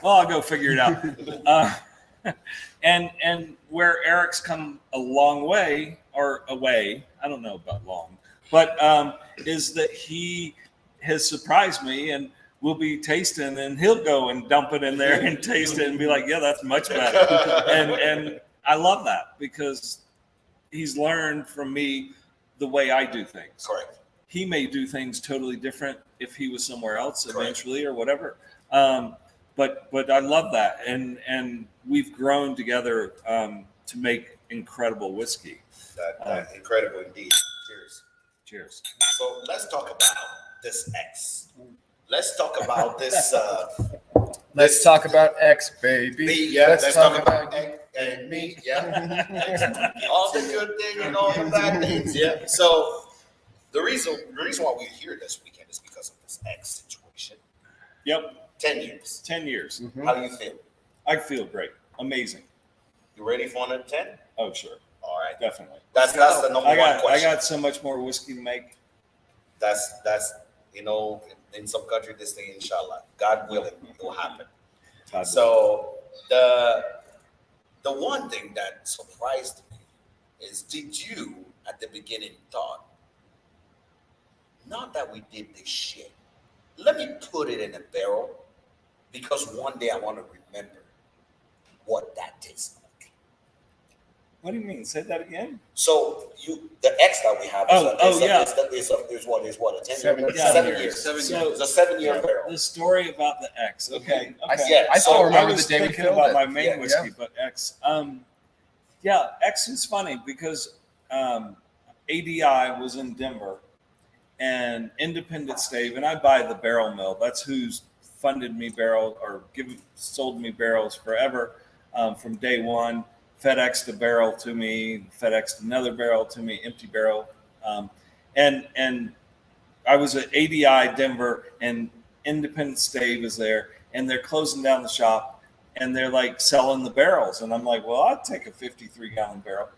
well, I'll go figure it out. And where Eric's come a long way, or away, I don't know about long, but is that he has surprised me, and we'll be tasting, and he'll go and dump it in there and taste it and be like, yeah, that's much better. And I love that because he's learned from me the way I do things. Correct. He may do things totally different if he was somewhere else eventually or whatever. But I love that. And we've grown together to make incredible whiskey. That's incredible indeed. Cheers. Cheers. So let's talk about this X. Let's talk about this. Let's talk about X, baby. Yeah, let's talk about X and me. Yeah. All the good things and all the bad things. Yeah. So the reason why we're here this weekend is because of this X situation. Yep. 10 years. 10 years. Mm-hmm. How do you feel? I feel great. Amazing. You ready for another 10? Oh, sure. All right. Definitely. That's the number one I question. got so much more whiskey to make. That's in some country this thing, inshallah, God willing, it will happen. So the one thing that surprised me is, did you at the beginning thought, not that we did this shit, let me put it in a barrel because one day I want to remember what that tastes like. What do you mean? Say that again. So the X that we have is what a 10 7 year, years. 7 years. 7 So- years. It's a 7-year barrel. The story about the X. Okay. I still remember I was the day we thinking killed about it. my main Yeah, whiskey, but X. X is funny because ADI was in Denver and Independent Stave, and I buy the barrel mill. That's who's funded me barrel or sold me barrels forever from day one. FedExed a barrel to me, FedExed another barrel to me, empty barrel. And I was at ADI Denver, and Independent Stave is there, and they're closing down the shop, and they're like selling the barrels. And I'm like, well, I'll take a 53-gallon barrel.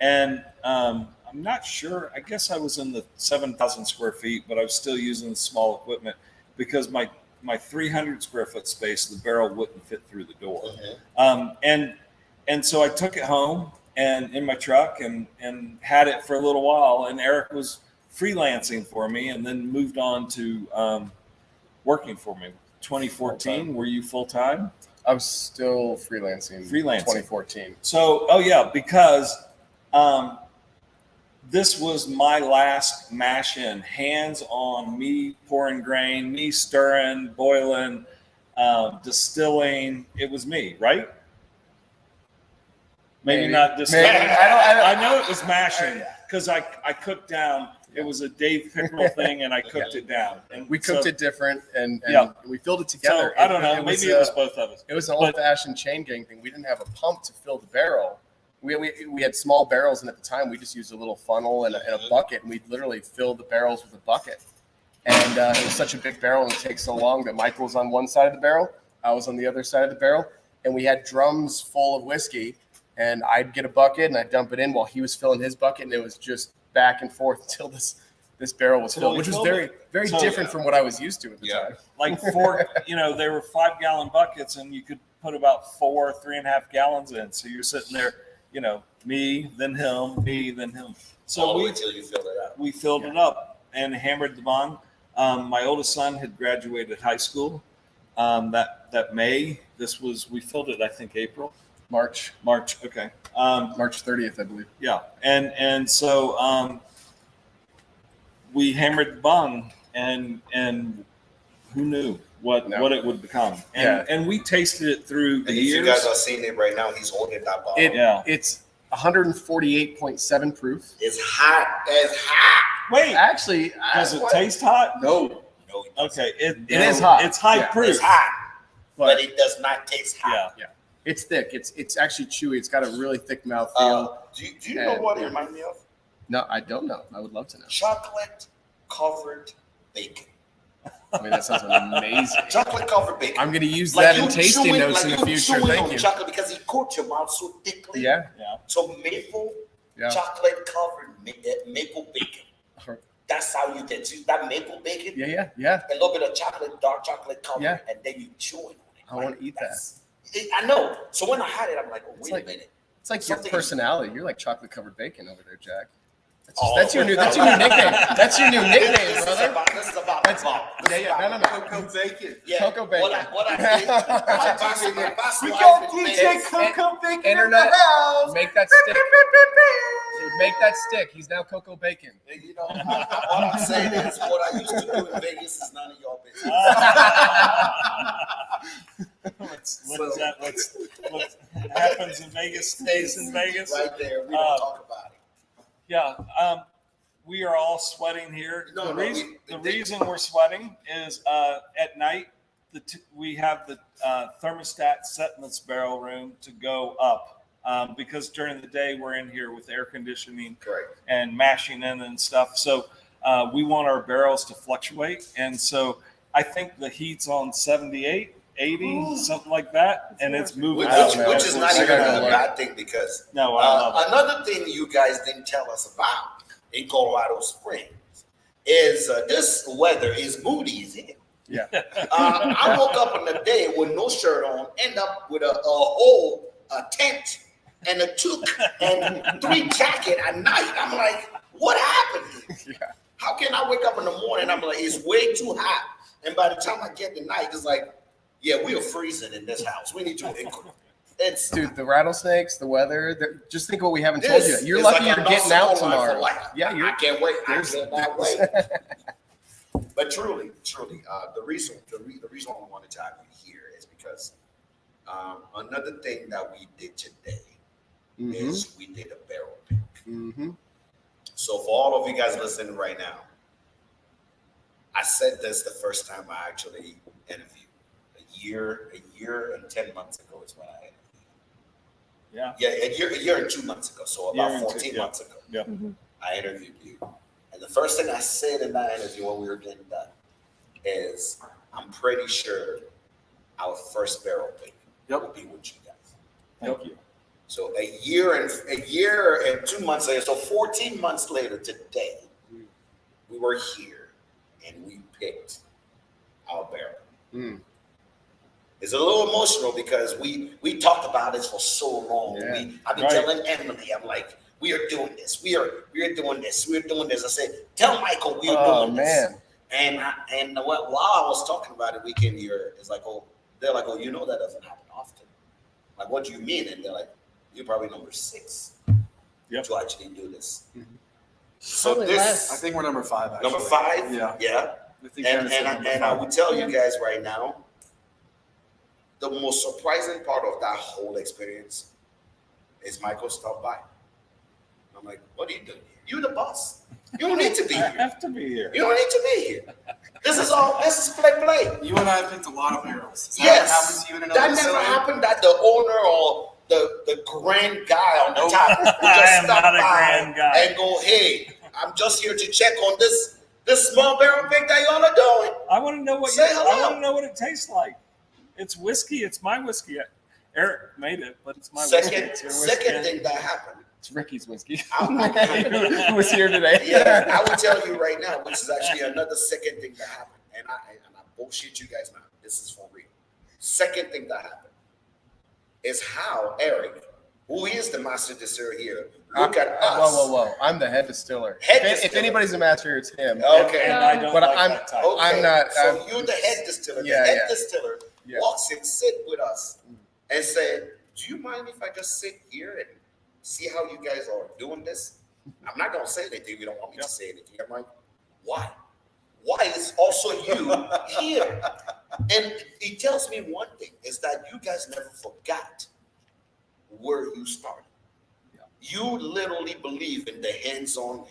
And I'm not sure. I guess I was in the 7,000 square feet, but I was still using the small equipment because my 300 square foot space, the barrel wouldn't fit through the door. And so I took it home and in my truck and had it for a little while. And Eric was freelancing for me and then moved on to working for me. 2014, were you full time? I was still freelancing. 2014. So, because this was my last mash in, hands on, me pouring grain, me stirring, boiling, distilling. It was me, right? Maybe not distilling. I know it was mashing because I cooked down. It was a Dave Pickerel thing, and I cooked it down. And We cooked it different, and we filled it So together. I don't know. Maybe it was both of us. It was an old-fashioned chain gang thing. We didn't have a pump to fill the barrel. We had small barrels, and at the time, we just used a little funnel and a bucket, and we'd literally fill the barrels with a bucket. And it was such a big barrel, and it takes so long that Michael was on one side of the barrel, I was on the other side of the barrel, and we had drums full of whiskey. And I'd get a bucket and I'd dump it in while he was filling his bucket, and it was just back and forth until this bare was filled, which was very different from what I was used to at the time. Like four, they were 5-gallon buckets, and you could put about 3.5 gallons in. So you're sitting there, me, then him, me, then him. So Until you filled it up. We filled it up and hammered the bung. My oldest son had graduated high school that May. We filled it, I think, April. March, okay. March 30th, I believe. Yeah, and so we hammered the bung, and who knew what it would become, and we tasted it through the And if years. you guys are seeing it right now, he's holding that bottle. It's 148.7 proof. It's hot as hot. Wait, Actually, does it taste hot? No. No, it doesn't. Okay, it is hot. It's high Yeah, proof. It's hot, but it does not taste hot. Yeah. It's thick. It's actually chewy. It's got a really thick mouthfeel. Do you know what it reminds me of? No, I don't know. I would love to know. Chocolate covered bacon. I mean, that sounds amazing. Chocolate covered bacon. I'm going to use Like that you in tasting chewing- notes like in the you future. chewing Thank on you. chocolate because it coats your mouth so thickly. Yeah. So maple Yeah. chocolate covered maple bacon. That's how you get to that maple bacon. Yeah. A little bit of chocolate, dark chocolate covered, Yeah. and then you chewing on it. I want to eat that. I know. So when I had it, I'm like, oh, wait like- a minute. It's like your Something- personality. You're like chocolate covered bacon over there, Jack. Oh. That's your new nickname. That's your new nickname, This is brother. about That's- the bomb. No. Cocoa bacon. Yeah. Cocoa bacon. What I did, my boss We wife got is DJ made- Cocoa Bacon Internet. in the house. Make that stick. Make that stick. He's now Cocoa Bacon. You know, what I'm saying is what I used to do in Vegas is none of your business. What happens in Vegas stays in Vegas. Right there. We don't talk about it. Yeah, we are all sweating here. No, the no, reason, we- the reason we're sweating is at night we have the thermostat set in this barrel room to go up because during the day we're in here with air conditioning Correct. and mashing in and stuff. So we want our barrels to fluctuate, and so I think the heat's on 78. 80, something like that, and it's moving. Which is not I even gotta a go bad thing because No, I love it. another thing you guys didn't tell us about in Colorado Springs is this weather is moody as hell. Yeah. I woke up on the day with no shirt on, end up with a whole tent and a toque and 3 jacket at night. I'm like, what happened? Yeah. How can I wake up in the morning? I'm like, it's way too hot. And by the time I get to night, it's like, yeah, we are freezing in this house. We need to. It's Dude, the rattlesnakes, the weather. Just think what we haven't told you. this You're is lucky like a you're getting out North Carolina for tomorrow. life. Yeah, I can't wait. I there's- cannot wait. But truly, the reason why I wanted to have you here is because another thing that we did today is we did a barrel pick. Mm-hmm. So for all of you guys listening right now, I said this the first time I actually interviewed. A year and 10 months ago is when I interviewed. Yeah. Yeah, a year and 2 months ago. So Year about and 14 two, yeah. months ago, Yeah. I interviewed you. And the first thing I said in that interview when we were getting done is, I'm pretty sure our first barrel pick will be with you guys. Thank you. So a year and 2 months later, so 14 months later today, we were here and we picked our barrel. Mm. It's a little emotional because we talked about this for so long. Yeah. I've been Right. telling Emily, I'm like, we are doing this. We are doing this. We're doing this. I said, tell Michael we are Oh doing this. man. And while I was talking about it, we came here. It's like, oh, they're like, oh, you know that doesn't happen often. Like, what do you mean? And they're like, you're probably number 6 Yep. to actually do this. Mhm. So Probably this less. I think we're number 5. Actually. number 5, Yeah. yeah. I think And Dennis said number I 5. will tell you guys right now, the most surprising part of that whole experience is Michael stopped by. I'm like, what are you doing here? You're the boss. You don't need to be I here. have to be here. You don't need to be here. This is play. You and I have picked a lot of barrels. Is that Yes. what happens to you in another That never facility? happened that the owner or the grand guy on the Nope. top would I just am stop not a by grand guy. and go, hey, I'm just here to check on this small barrel pick that y'all are doing. I want to know what Say I hello. want to know what it tastes like. It's whiskey. It's my whiskey. Eric made it, but it's my whiskey. Second It's your whiskey. thing that happened. It's Ricky's whiskey. I- Who was here today? Yeah, I will tell you right now, which is actually another second thing that happened. And I bullshit you guys now. This is for real. Second thing that happened is how Eric, who is the master distiller here, look at us. Whoa. I'm the head distiller. Head If distiller. anybody's a master, it's him. Okay. And I don't But like I'm- that title. Okay. I'm not- So I'm- you're the head distiller. Yeah, the head yeah. distiller Yeah. walks and sit with us and say, "Do you mind if I just sit here and see how you guys are doing this?" I'm not gonna say anything. You don't want me Yeah. to say anything. I'm like, why? Why is also you here? And he tells me one thing is that you guys never forgot where you started. You literally believe in the hands-on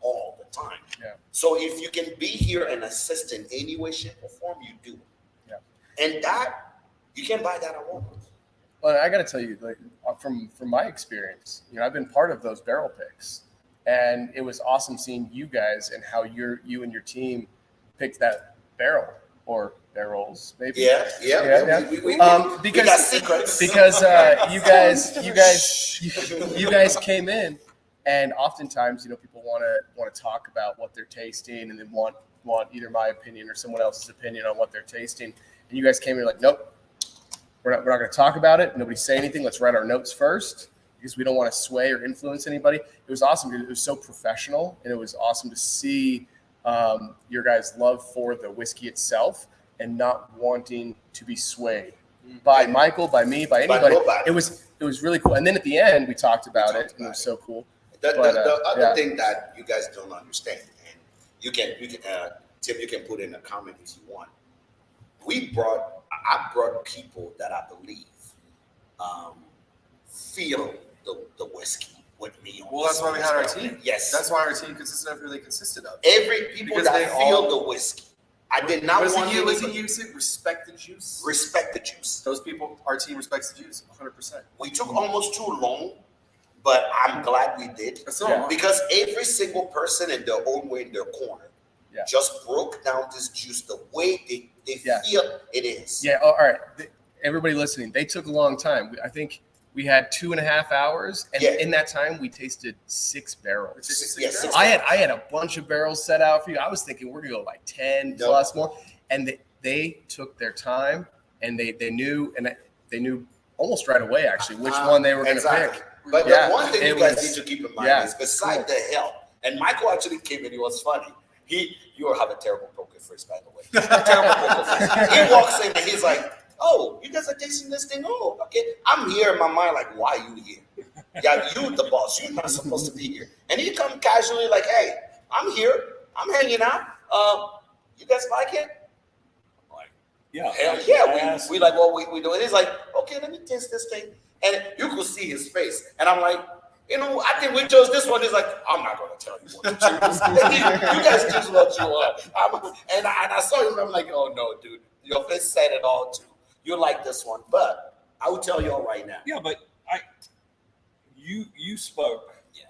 all the time. Yeah. So if you can be here and assist in any way, shape, or form, you do. Yeah. And that you can buy that at Walmart. Well, I got to tell you, like from my experience, I've been part of those barrel picks, and it was awesome seeing you guys and how you and your team picked that barrel or barrels, maybe. Yeah. We got Because secrets. you guys came in, and oftentimes, people want to talk about what they're tasting, and then want either my opinion or someone else's opinion on what they're tasting. And you guys came in like, nope, we're not going to talk about it. Nobody say anything. Let's write our notes first, because we don't want to sway or influence anybody. It was awesome because it was so professional, and it was awesome to see your guys' love for the whiskey itself and not wanting to be swayed by Michael, by me, by anybody. It was really cool. And then at the end, we talked about it, and it was so cool. The other thing that you guys don't understand, and you can Tim, you can put in a comment if you want. I brought people that I believe feel the whiskey with me. Well, that's why we had our team. Yes, That's why our team really consisted of. every people Because that they feel all- the whiskey. I did not want What does to he use it? Respect the juice. respect the juice. Those people, our team respects the juice 100%. We took almost too long, but I'm glad we did. That's all. Yeah. Because every single person in their own way in their corner just broke down this juice the way they feel it is. Yeah. All right. Everybody listening, they took a long time. I think we had 2.5 hours, and in that time, we tasted 6 barrels. Yes, I had a bunch of barrels set out for you. I was thinking we're gonna go like 10 plus more, and they took their time, and they knew almost right away actually which one they were gonna pick. But the one thing you guys need to keep in mind is besides the help, and Michael actually came in, he was funny. You have a terrible poker face, by the way. A terrible poker face. He walks in and he's like, "Oh, you guys are tasting this thing? Oh, okay." I'm here in my mind like, "Why are you here? Yeah, you the boss. You're not supposed to be here." And he come casually like, "Hey, I'm here. I'm hanging out. You guys like it?" I'm like, Yeah. hell yeah, we like what we do. And he's like, "Okay, let me taste this thing." And you could see his face. And I'm like, I think we chose this one. He's like, "I'm not going to tell you what to choose. You guys choose what you want." And I saw him. I'm like, "Oh, no, dude. Your face said it all, too. You like this one." But I will tell you all right now. Yeah, but you spoke. Yeah.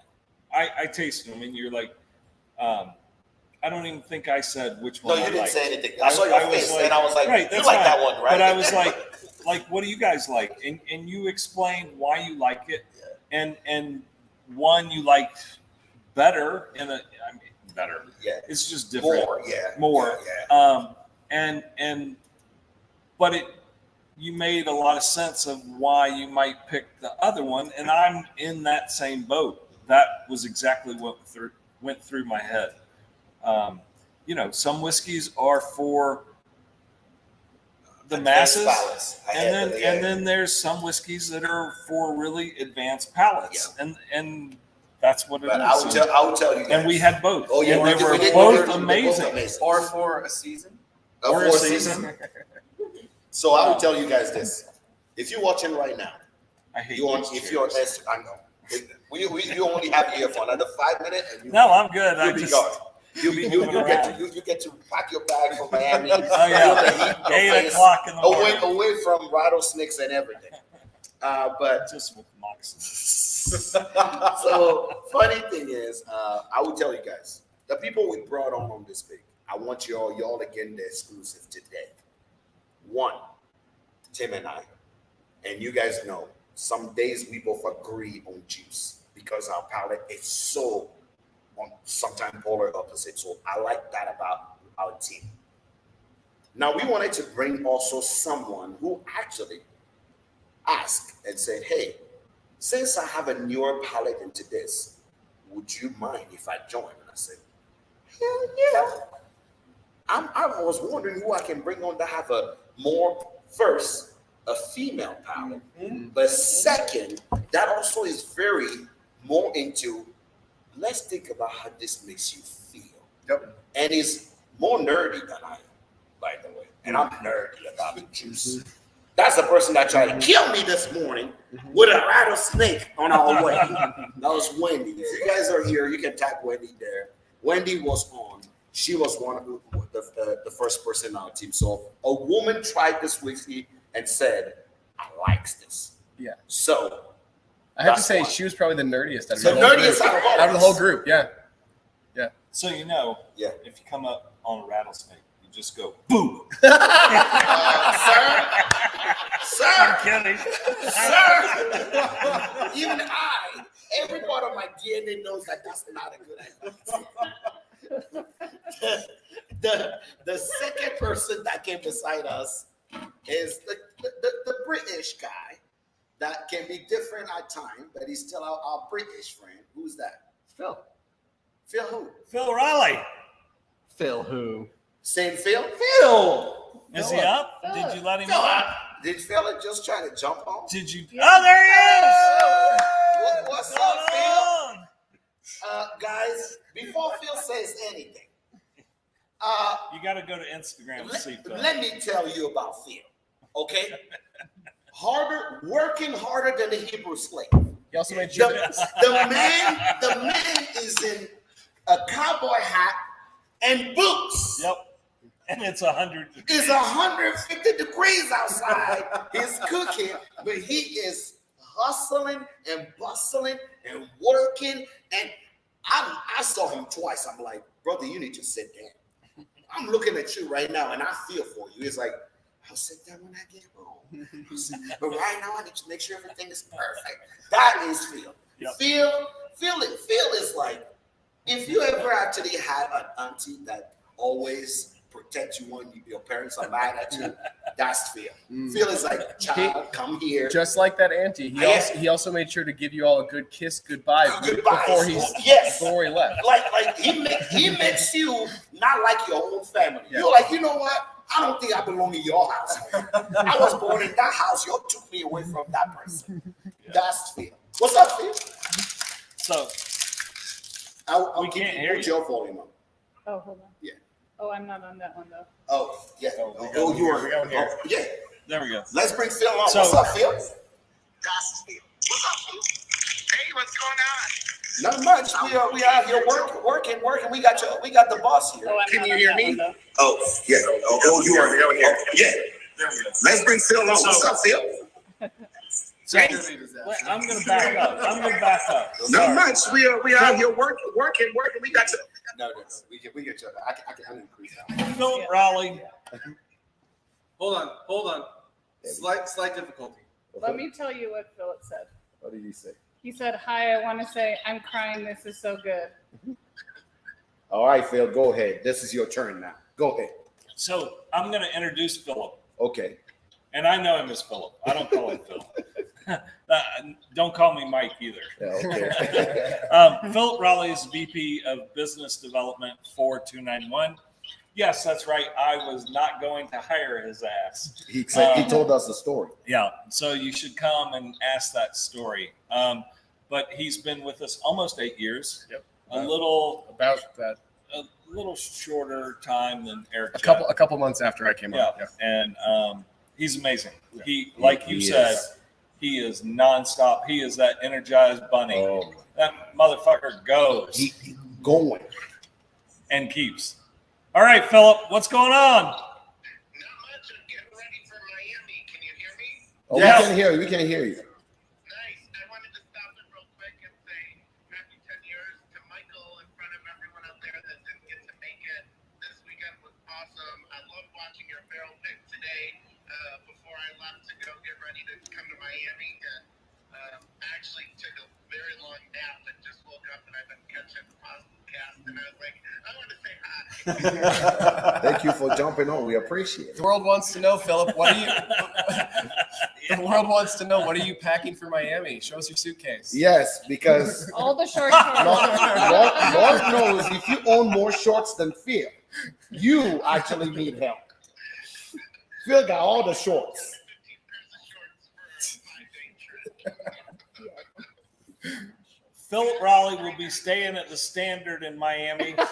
I tasted them, and you're like, I don't even think I said which No, one. you I didn't liked. say anything. I saw your was face, and I was like, right, "You that's like fine. that one, right?" But I was like, what do you guys like? And you explained why you like it, and one you liked better better. Yeah. It's just different. More. But you made a lot of sense of why you might pick the other one, and I'm in that same boat. That was exactly what went through my head. Some whiskeys are for the masses, and then there's some whiskeys that are for really advanced palates, and that's what it But is. I will tell you guys. And we had both. Oh, yeah, and we they were did. both We were both amazing. amazing. Or for a season. Or a season. So I will tell you guys this: if you're watching right now, I hate if you're I know you only have earphone under 5 minutes. And No, I'm good. You'll be gone. You get to pack your bag from Miami. Oh yeah, 8 o'clock in the morning. away from rattlesnakes and everything. But Just with moccasins. so funny thing is, I will tell you guys, the people we brought on this big, I want y'all to get the exclusive today. One, Tim and I, and you guys know, some days we both agree on juice because our palate is so sometimes polar opposite. So I like that about our team. Now we wanted to bring also someone who actually asked and said, "Hey, since I have a newer palate into this, would you mind if I join?" And I said, "Hell yeah." I was wondering who I can bring on to have a more, first, a female palate, but second, that also is very more into, let's think about how this makes you feel. Yep. And is more nerdy than I am, by the way. And I'm nerdy about the juice. That's the person that tried to kill me this morning with a rattlesnake on our way. That was Wendy. If you guys are here, you can tag Wendy there. Wendy was on. She was one of the first person on our team. So a woman tried this whiskey and said, "I likes this." Yeah. So I have to that's say why. she was probably the nerdiest out of The the whole nerdiest group. out of all Out of the of whole us. group, yeah. So Yeah. if you come up on a rattlesnake, you just go boo. Sir, I'm kidding. sir, even every part of my DNA knows that that's not a good idea. The second person that came beside us is the British guy that can be different at times, but he's still our British friend. Who's that? Phil. Phil who? Phil Riley. Phil who? Same Phil? Phil. Is he up? Did you let him Phil, up? did Phil just try to jump on? Did you? Oh, there he is. What's Hold up, Phil? on. Guys, before Phil says anything, You got to go to Instagram to see Phil. let me tell you about Phil, okay? Working harder than the Hebrew slave. He also made sure. The man is in a cowboy hat and boots. Yep. And it's 100. It's 150 degrees outside. He's cooking, but he is hustling and bustling and working. And I saw him twice. I'm like, brother, you need to sit down. I'm looking at you right now, and I feel for you. He's like, I'll sit down when I get home. But right now, I need to make sure everything is perfect. That is Phil. Yep. Phil is like, if you ever actually had an auntie that always protect you when your parents are mad at you, that's Phil. Phil is like, child, come here. Just like that auntie, he also made sure to give you all a good kiss goodbye before he left. Like he makes you not like your own family. Yeah. You're like, you know what? I don't think I belong in your house. I was born in that house. You took me away from that person. That's Phil. What's up, Phil? So I'll we can't hear put you. your volume on. Oh, hold on. Yeah. Oh, I'm not on that one though. Oh, yeah. Oh, You are. we go here. Oh, yeah. There we go. Let's bring Phil on. So- What's up, Phil? That's Phil. What's up, Phil? Hey, what's going on? Not much. We out here working. We got the boss here. Oh, I'm Can not you on hear that me? one, though. Oh, yeah. Oh, you are. Yeah. There we go. Let's bring Phil on. What's up, Phil? So I'm going to back up. Not much. We out here working. We got to. No. We get you. I can increase that. Philip Raleigh. Hold on. Slight difficulty. Let me tell you what Philip said. What did he say? He said, "Hi, I want to say I'm crying. This is so good." All right, Phil, go ahead. This is your turn now. Go ahead. So I'm going to introduce Philip. Okay. And I know him as Philip. I don't call him Phil. Don't call me Mike either. Yeah, okay. Philip Raleigh is VP of Business Development for 291. Yes, that's right. I was not going to hire his ass. He said he told us the story. Yeah, so you should come and ask that story. But he's been with us almost 8 years. Yep. A little shorter time than Eric. A couple months after I came Yeah, on. and he's amazing. Yeah. He, like you said, he is nonstop. He is that energized bunny. Oh, That motherfucker goes he going. and keeps. All right, Philip, what's going on? Not much. I'm getting ready for Miami. Can you hear me? Oh, Yes. we can hear you. We can hear you. Nice. I wanted to stop it real quick and say happy 10 years to Michael in front of everyone out there that didn't get to make it. This weekend was awesome. I loved watching your barrel pick today before I left to go get ready to come to Miami. And I actually took a very long nap and just woke up and I've been catching the podcast. And I was like, I want to say hi. Thank you for jumping on. We appreciate it. The world wants to know, Philip. What are you? The world wants to know. What are you packing for Miami? Show us your suitcase. Yes, because All the short hair. Lord knows if you own more shorts than Phil, you actually need help. Phil got all the shorts. 15 pairs of shorts for a 5-day trip. Philip Raleigh will be staying at the Standard in Miami. Come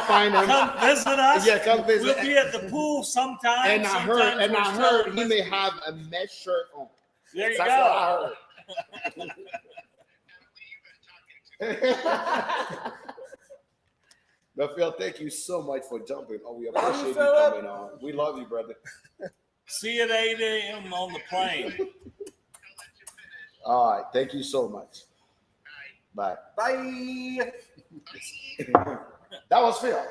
find him. Come visit us. Yeah, come visit. We'll be at the pool sometime. And I heard he may have a mesh shirt on. There you That's go. what I heard. But Phil, thank you so much for jumping. Oh, we appreciate you coming on. We love you, brother. See you at 8 a.m. on the plane. All right, thank you so much. Bye. Bye. That was Phil.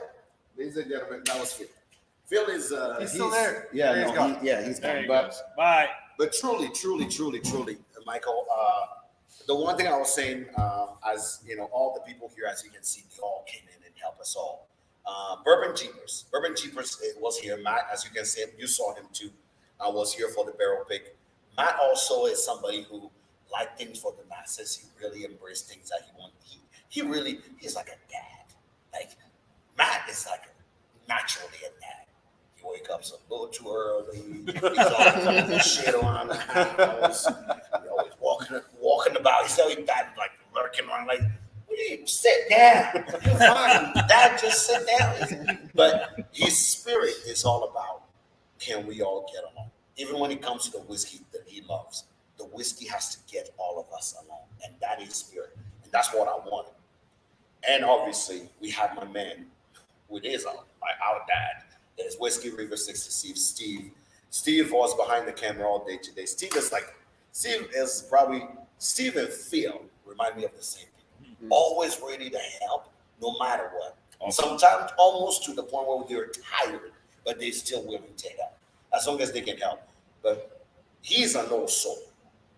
Ladies and gentlemen, that was Phil. Phil is He's still there. Yeah, There he's no, gone. he's There gone. he But goes. Bye. But truly, Michael, the one thing I was saying, as you know, all the people here, as you can see, they all came in and helped us all. Bourbon Jeepers was here. Matt, as you can see, you saw him too. Was here for the barrel pick. Matt also is somebody who liked things for the masses. He really embraced things that he wanted. He's like a dad. Like Matt is like naturally a dad. He wake up a little too early. He's always shit around the house. He's always walking about. He's always like lurking around. Like, what do you sit down? You're fine, Dad. Just sit down. But his spirit is all about can we all get along? Even when it comes to the whiskey that he loves, the whiskey has to get all of us along, and that is spirit, and that's what I wanted. And obviously, we have my man, who is our dad. There's Whiskey River 60 Steve. Steve was behind the camera all day today. Steve and Phil remind me of the same people. Mm-hmm. Always ready to help, no matter what. Awesome. Sometimes almost to the point where they're tired, but they're still willing to help, as long as they can help. But he's an old soul.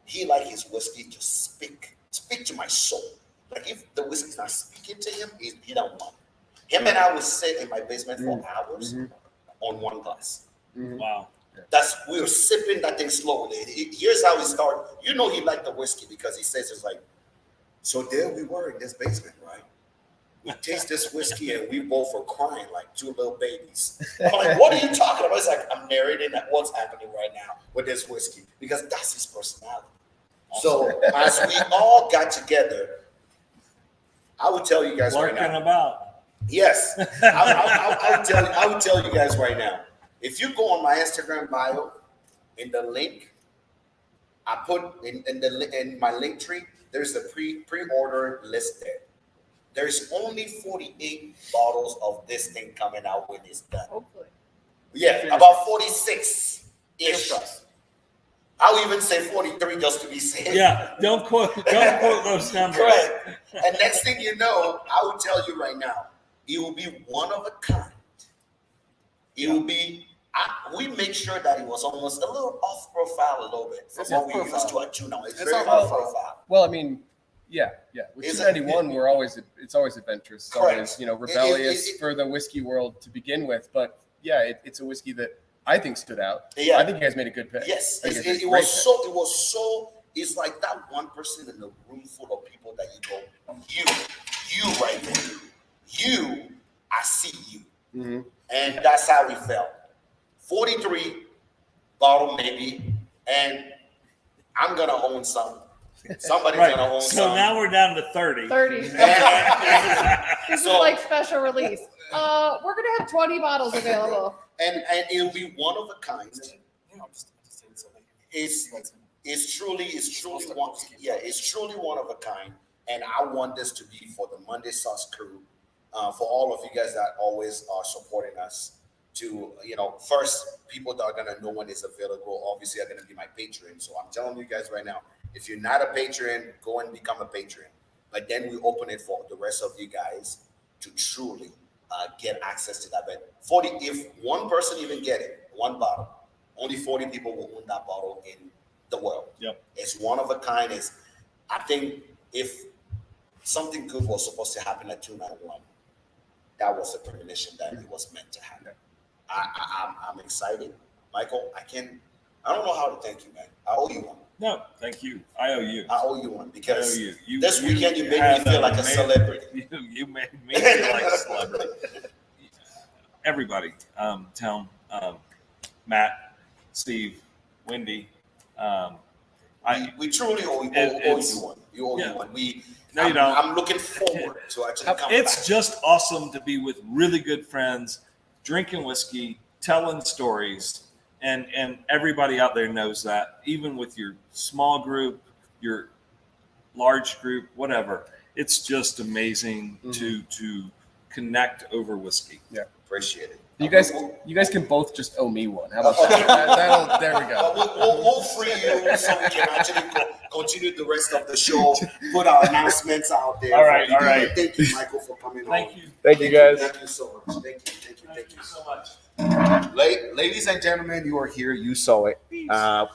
He like his whiskey to speak to my soul. Like if the whiskey's not speaking to him, he don't want it. Him and I would sit in my basement for hours on one glass. Wow. We were sipping that thing slowly. Here's how he started. You know he liked the whiskey because he says it's like, so there we were in this basement, right? We taste this whiskey and we both were crying like two little babies. I'm like, what are you talking about? It's like, I'm narrating what's happening right now with this whiskey because that's his personality. So as we all got together, I would tell you guys right Lurking now. about. Yes, I would tell you guys right now. If you go on my Instagram bio, in the link, I put in my link tree, there's a pre-order list there. There's only 48 bottles of this thing coming out when it's done. Hopefully. Yeah, about 46-ish. I'll even say 43 just to be safe. Yeah, don't quote those numbers. Correct. And next thing you know, I will tell you right now, it will be one of a kind. It will be. We make sure that it was almost a little off profile a little bit from what we used to at Tuna. It's very off profile. Well, I mean, yeah. With Is 291, it's always adventurous. It's Correct. always, rebellious for the whiskey world to begin with. But yeah, it's a whiskey that I think stood out. Yeah. I think you guys made a good pick. Yes, I think it was so. It's like that one person in a room full of people that you go, you right there, I see you, Mm-hmm. and that's how we felt. 43 bottle maybe, and I'm gonna own some. Somebody's gonna own some. So now we're down to 30. 30. And- This is so- like special release. We're going to have 20 bottles available. and it'll be one of a kind. It's truly one. Yeah, it's truly one of a kind, and I want this to be for the Monday Sauce crew, for all of you guys that always are supporting us. To first people that are gonna know when it's available. Obviously, are gonna be my patron. So I'm telling you guys right now, if you're not a patron, go and become a patron. But then we open it for the rest of you guys to truly get access to that. But if one person even get it, one bottle, only 40 people will own that bottle in the world. Yep. It's one of a kind. I think if something good was supposed to happen at 291, that was a premonition that it was meant to happen. I'm excited, Michael. I don't know how to thank you, man. I owe you one. No, thank you. I owe you. I owe you one I owe because you. this weekend you made me feel like a celebrity. You made me feel like a celebrity. Everybody, Matt, Steve, Wendy. We truly owe you one. You owe you one. No, you don't. I'm looking forward to actually coming It's back. just awesome to be with really good friends, drinking whiskey, telling stories, and everybody out there knows that. Even with your small group, your large group, whatever, it's just amazing to connect over whiskey. Yeah, appreciate it. You guys can both just owe me one. How about that? There we go. We'll free you so we can actually go. continue the rest of the show. Put our announcements out there. All right, for people. all right. Thank you, Michael, for coming on. Thank you. Thank you, guys. Thank you so much. Thank you so much. Ladies and gentlemen, you are here. You saw it.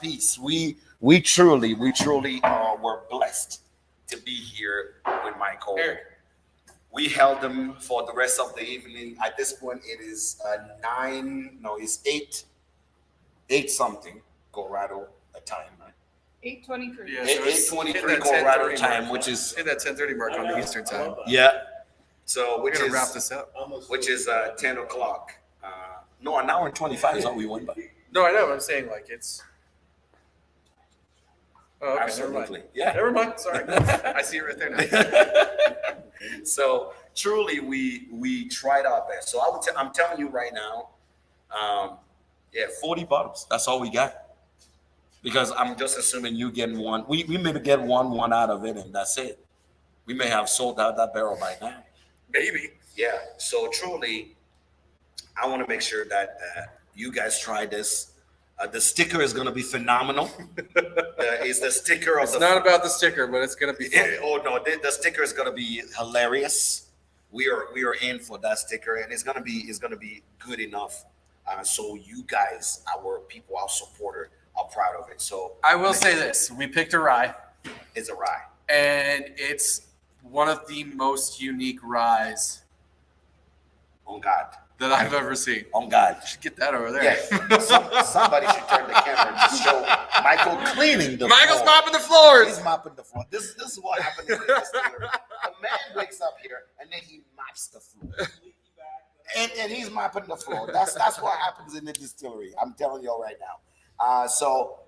Peace. We truly were blessed to be here with Michael. Eric. We held him for the rest of the evening. At this point, it is it's eight something Colorado time. Right? 8:23. Yeah, Eight- so it's 8:23 hit that Colorado 10:30 time, mark. which is Hit that 10:30 mark on the Eastern time. so We're gonna wrap this up. which is 10 o'clock. No, an hour and 25 is what we went by. No, I know. I'm saying like it's. Oh, okay, Absolutely. Never mind. Yeah. Never mind. Sorry. I see it right there now. So truly, we tried our best. So I'm telling you right now, 40 bottles. That's all we got. Because I'm just assuming you getting one. We maybe get one out of it, and that's it. We may have sold out that barrel by now. Maybe. Yeah. So truly, I want to make sure that you guys try this. The sticker is going to be phenomenal. It's the sticker of It's not about the sticker, but it's gonna be fun. Oh no, the sticker is gonna be hilarious. We are in for that sticker, and it's gonna be good enough. So you guys, our people, our supporter, are proud of it. So I will say this: we picked a rye, it's a rye. and it's one of the most unique ryes On God, that I've ever seen. on God. You should get that over there. Yeah, somebody should turn the camera to show Michael cleaning the Michael's floor. mopping the floors. He's mopping the floor. This is what happened in the distillery. A man wakes up here and then he mops the floor. And he's mopping the floor. That's what happens in the distillery. I'm telling y'all right now. So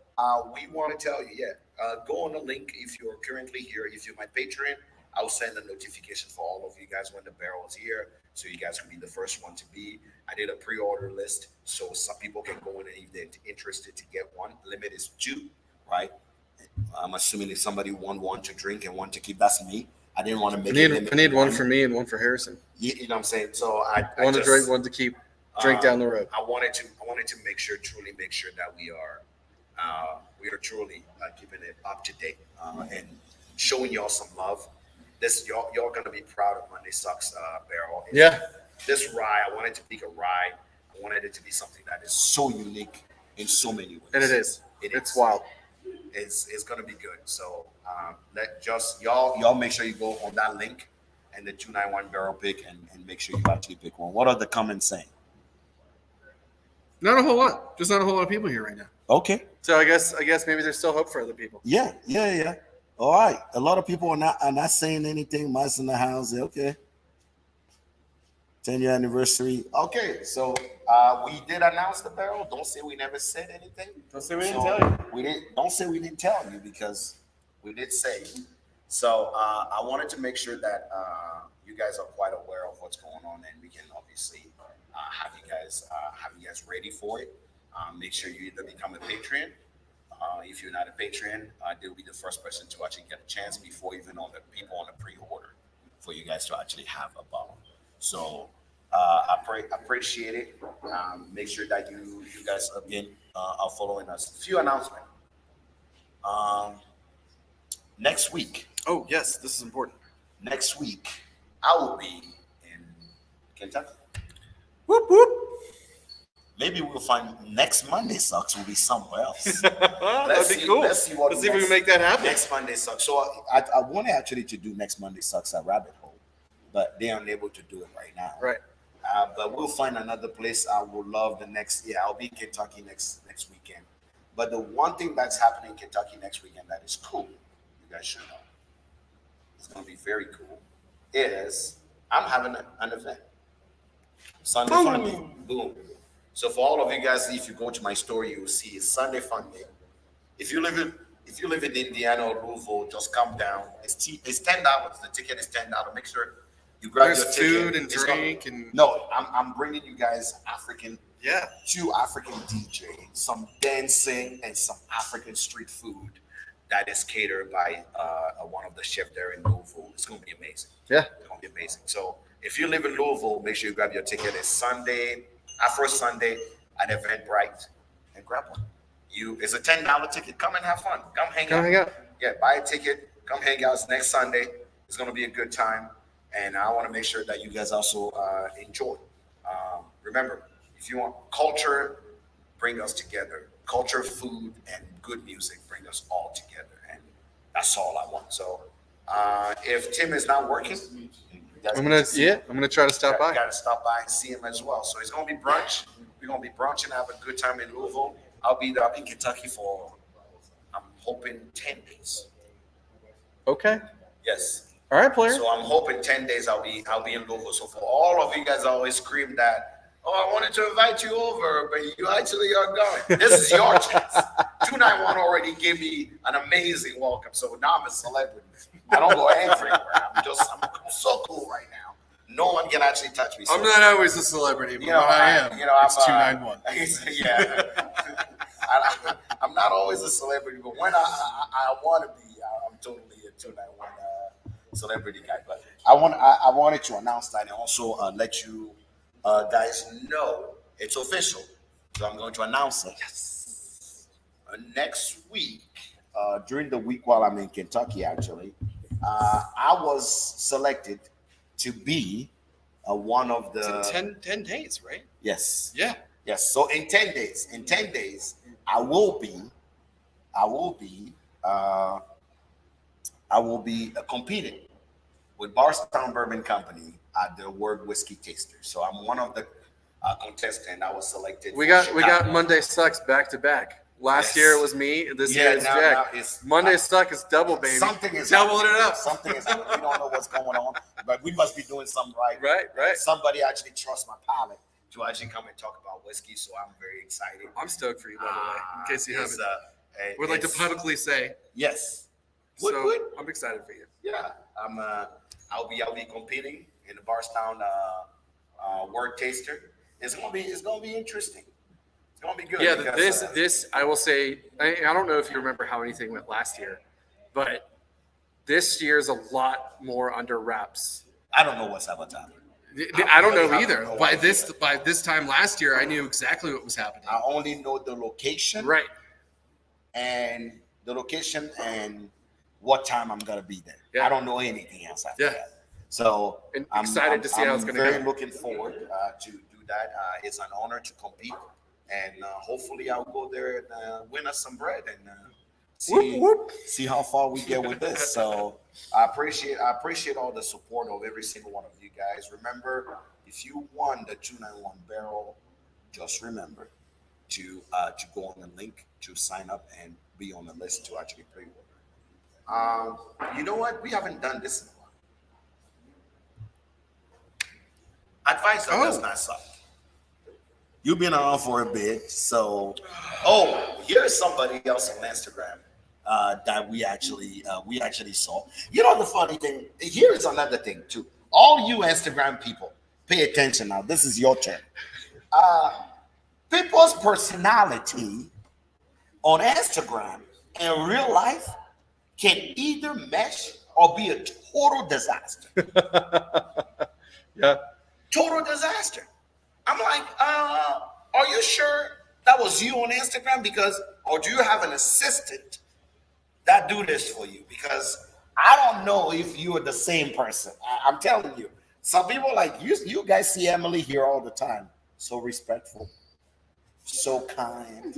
we want to tell you, go on the link if you're currently here. If you're my Patreon, I'll send a notification for all of you guys when the barrel is here, so you guys can be the first one to be. I did a pre-order list, so some people can go in and if they're interested to get one. The limit is 2, right? I'm assuming if somebody want one to drink and one to keep, that's me. I didn't want to make it. I need one for me and one for Harrison. You know what I'm saying? So I One to just, drink, one to keep. Drink down the road. I wanted to truly make sure that we are truly keeping it up to date and showing y'all some love. This y'all gonna be proud of Monday Sucks barrel. Yeah. This rye, I wanted to pick a rye. I wanted it to be something that is so unique in so many ways. And it is. It's wild. It's gonna be good. So y'all make sure you go on that link and the 291 barrel pick and make sure you actually pick one. What are the comments saying? Not a whole lot. Just not a whole lot of people here right now. Okay. So I guess maybe there's still hope for other people. Yeah. All right. A lot of people are not saying anything. Mice in the house. Okay. 10-year anniversary. Okay. So we did announce the barrel. Don't say we never said anything. Don't say we didn't tell you. We didn't. Don't say we didn't tell you because we did say. So I wanted to make sure that you guys are quite aware of what's going on, and we can obviously have you guys ready for it. Make sure you either become a Patreon. If you're not a Patreon, they'll be the first person to actually get a chance before even on the people on the pre-order for you guys to actually have a bottle. So I appreciate it. Make sure that you guys again are following us. A few announcements. Next week. Oh yes, this is important. Next week, I will be in Kentucky. Whoop whoop. Maybe we'll find next Monday Sucks will be somewhere else. That'd be cool. Let's see what Let's see if we can make that happen. Next Monday Sucks. So I wanted actually to do next Monday Sucks at Rabbit Hole, but they aren't able to do it right now. Right. But we'll find another place. I would love the next. Yeah, I'll be in Kentucky next weekend. But the one thing that's happening in Kentucky next weekend that is cool, you guys should know, it's going to be very cool, is I'm having an event. Sunday Fun Day. Boom. So for all of you guys, if you go to my story, you will see it's Sunday Fun Day. If you live in Indiana or Louisville, just come down. It's $10. The ticket is $10. Make sure you grab There's your ticket. food and drink and No, I'm bringing you guys yeah. 2 African DJs, some dancing and some African street food that is catered by one of the chefs there in Louisville. It's going to be amazing. Yeah. It's going to be amazing. So if you live in Louisville, make sure you grab your ticket. It's Sunday, first Sunday at Eventbrite, and grab one. It's a $10 ticket. Come and have fun. Come hang out. Yeah, buy a ticket. Come hang out. It's next Sunday. It's going to be a good time. And I want to make sure that you guys also enjoy. Remember, if you want culture, bring us together. Culture, food, and good music bring us all together. And that's all I want. So if Tim is not working, I'm gonna try to stop by. Got to stop by and see him as well. So it's gonna be brunch. We're gonna be brunching, have a good time in Louisville. I'll be there. I'll be in Kentucky for I'm hoping 10 days. Okay. Yes. All right, player. So I'm hoping 10 days I'll be in Louisville. So for all of you guys always scream that, oh, I wanted to invite you over, but you actually are going. This is your chance. 291 already gave me an amazing welcome. So now I'm a celebrity. I don't go everywhere. I'm so coul right now. No one can actually touch me. So, I'm not always a celebrity, but when I am, it's 291. Yeah. I'm not always a celebrity, but when I want to be, I'm totally a 291 celebrity guy. But I wanted to announce that and also let you guys know it's official. So I'm going to announce it. Yes. Next week, during the week while I'm in Kentucky, actually, I was selected to be one of the It's in 10 days, right? Yes. Yeah. Yes. So in 10 days, I will be competing with Barstown Bourbon Company at the World Whiskey Taster. So I'm one of the contestants. I was selected. We got Monday Sucks back to back. Last year it was me. This year it's Jack. Monday Suck is double, baby. Something is doubling it up. Something is. We don't know what's going on, but we must be doing something right. Right. Somebody actually trusts my palate to actually come and talk about whiskey, so I'm very excited. I'm stoked for you, by the way. In case you haven't, would like to publicly say yes. So I'm excited for you. Yeah, I'll be competing in the Barstown Word Taster. It's gonna be interesting. It's gonna be good. Yeah, because, this I will say. I don't know if you remember how anything went last year, but this year's a lot more under wraps. I don't know what's happening. I don't know either. By this time last year, I knew exactly what was happening. I only know the location, right, and what time I'm gonna be there. Yeah. I don't know anything else after that. So I'm excited to see how it's gonna go. I'm very looking forward to do that. It's an honor to compete, and hopefully I'll go there and win us some bread and see how far we get with this. So I appreciate all the support of every single one of you guys. Remember, if you won the 291 barrel, just remember to go on the link to sign up and be on the list to actually pre-order. You know what? We haven't done this in a while. Advice that does not suck. You've been around for a bit, so here's somebody else on Instagram that we actually saw. You know the funny thing? Here is another thing too. All you Instagram people, pay attention now. This is your turn. People's personality on Instagram in real life can either mesh or be a total disaster. Yeah. Total disaster. I'm like, are you sure that was you on Instagram? Or do you have an assistant that do this for you? Because I don't know if you are the same person. I'm telling you. Some people like, you guys see Emily here all the time. So respectful. So kind.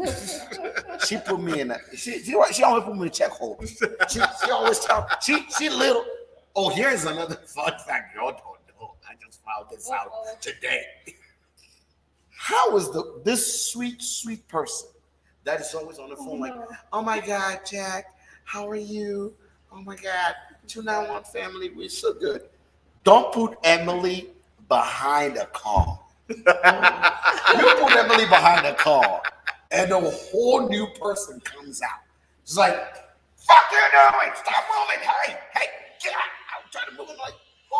She put me in she always put me in a check hole. She always tell she little. Oh, here's another fun fact y'all don't know. I just found this out today. How is this sweet person that is always on the phone like, oh my God, Jack, how are you? Oh my God, 291 family, we're so good. Don't put Emily behind a car. You put Emily behind a car, and a whole new person comes out. It's like, fuck you doing? Stop moving. Hey, get out. I'm trying to move. I'm like, who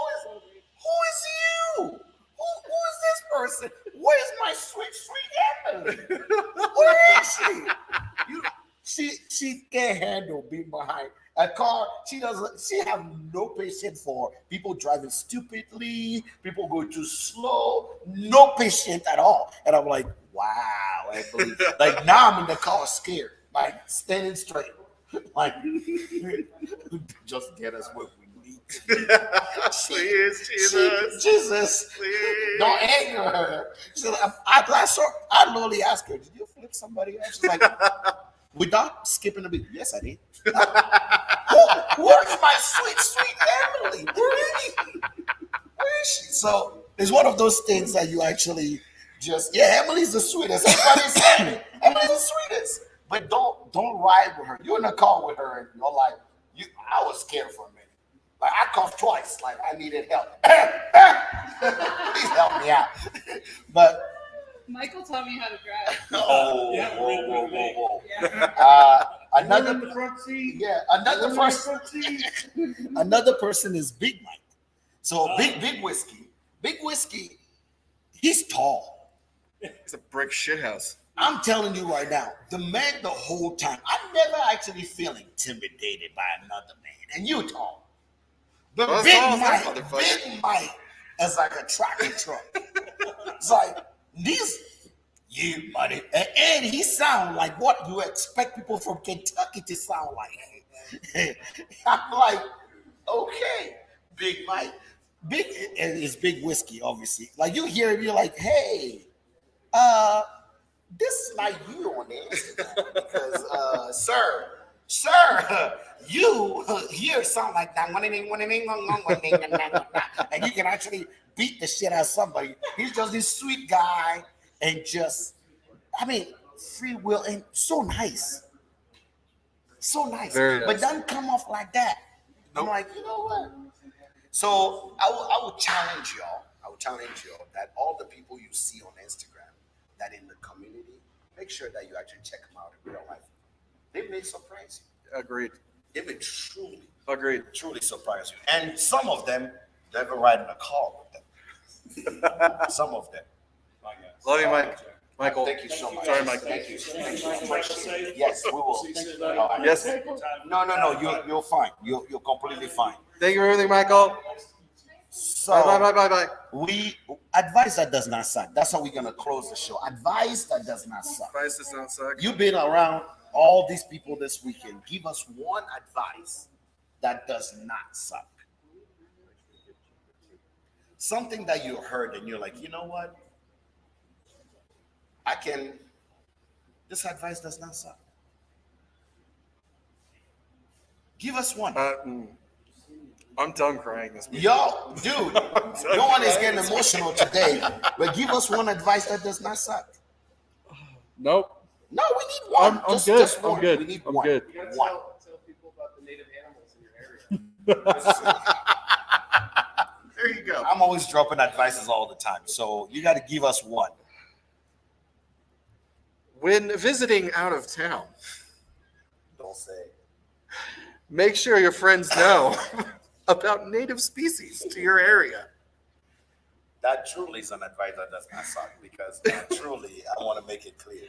is you? Who is this person? Where's my sweet Emily? Where is she? She can't handle being behind a car. She have no patience for people driving stupidly, people going too slow, no patience at all. And I'm like, wow, I believe. Like now I'm in the car scared, like standing straight. Like, just get us what we need. Please, Jesus. Jesus, Please. don't anger her. She's like, I literally asked her, did you flip somebody else? She's like, without skipping a beat. Yes, I did. Where's my sweet Emily? Where is she? So it's one of those things that you actually just, yeah, Emily's the sweetest. Everybody's saying it. Emily's the sweetest. But don't ride with her. You're in a car with her and you're like, I was scared for a minute. Like I coughed twice, like I needed help. Please help me out. But Michael taught me how to drive. oh, Yeah, whoa. Yeah. Another in the front seat. yeah, Front another person is Big Mike. So big whiskey, he's tall. It's a brick shithouse. I'm telling you right now, the man the whole time, I never actually feel intimidated by another man. And you tall. But Well, Big tall as that Mike motherfucker. is like a tractor truck. It's like money. And he sound like what you expect people from Kentucky to sound like. I'm like, okay, Big Mike. Big is Big Whiskey, obviously. Like you hear him, you're like, hey, this is like you on the Instagram because, sir, you here sound like that, and you can actually beat the shit out of somebody. He's just this sweet guy and just, free will and so nice, Very but nice. doesn't come off like that. I'm like, you know what? So I would challenge y'all. That all the people you see on Instagram, that in the community, make sure that you actually check them out in real life. They may surprise you. Agreed. They may truly surprise you. And some of them never ride in a car with them. Some of them. Love you, Mike. Michael. Thank you so much. Sorry, Mike. Thank you. Say Yes, we will. All right. Yes. No. You're fine. You're completely fine. Thank you for everything, Michael. So Bye. we advice that does not suck. That's how we're gonna close the show. Advice that does not suck. Advice does not suck. You've been around all these people this weekend. Give us one advice that does not suck. Something that you heard and you're like, you know what? This advice does not suck. Give us one. I'm done crying this week. Yo, dude, no one is getting emotional today, but give us one advice that does not suck. Nope. No, we need one. I'm Just good. one. I'm good. We need I'm one. good. You gotta One. tell people about the native animals in your area. There you go. I'm always dropping advices all the time, so you got to give us one. When visiting out of town, Don't say. make sure your friends know about native species to your area. That truly is an advice that does not suck because truly, I want to make it clear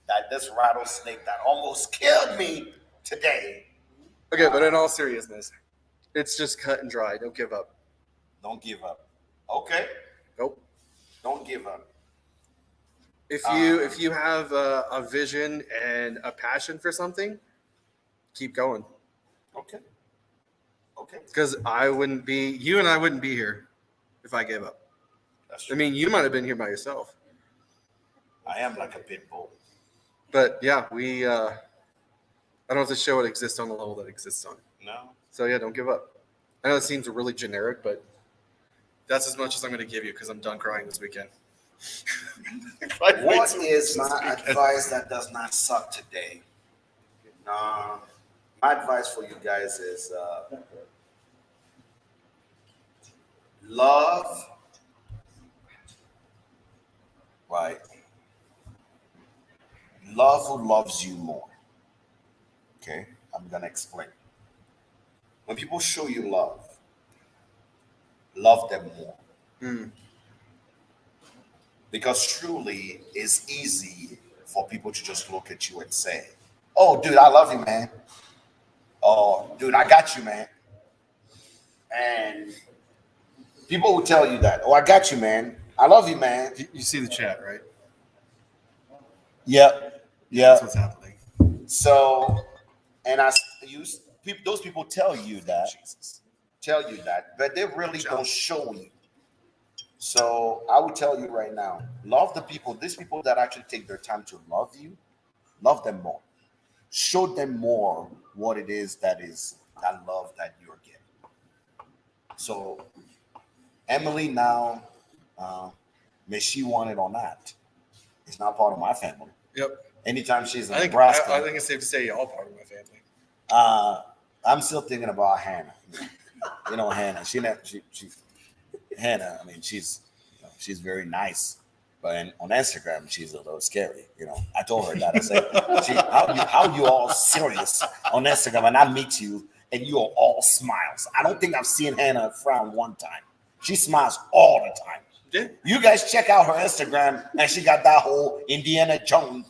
that this rattlesnake that almost killed me today. Okay, but in all seriousness, it's just cut and dry. Don't give up. Don't give up. Okay? Nope. Don't give up. If you have a vision and a passion for something, keep going. Okay. Because you and I wouldn't be here if I gave up. That's I true. mean, you might have been here by yourself. I am like a pit bull. But yeah, I don't have to show it exists on the level that exists on. No. So yeah, don't give up. I know it seems really generic, but that's as much as I'm going to give you because I'm done crying this weekend. What is my advice that does not suck today? My advice for you guys is love. Right? Love who loves you more. Okay? I'm going to explain. When people show you love them more. Because truly, it's easy for people to just look at you and say, oh, dude, I love you, man. Oh, dude, I got you, man. And people will tell you that. Oh, I got you, man. I love you, man. You see the chat, right? Yep. That's what's happening. So, And those people tell you that, but they really don't show you. So I would tell you right now, love the people. These people that actually take their time to love you, love them more. Show them more what it is that love that you're getting. So Emily now, may she want it or not, is not part of my family. Yep. Anytime she's in I think Nebraska, I think it's safe to say y'all part of my family. I'm still thinking about Hannah. You know Hannah. Hannah. I mean, she's very nice, but on Instagram she's a little scary. I told her that. I said, "How you all serious on Instagram, and I meet you and you are all smiles." I don't think I've seen Hannah frown one time. She smiles all the time. Yeah. You guys check out her Instagram, and she got that whole Indiana Jones.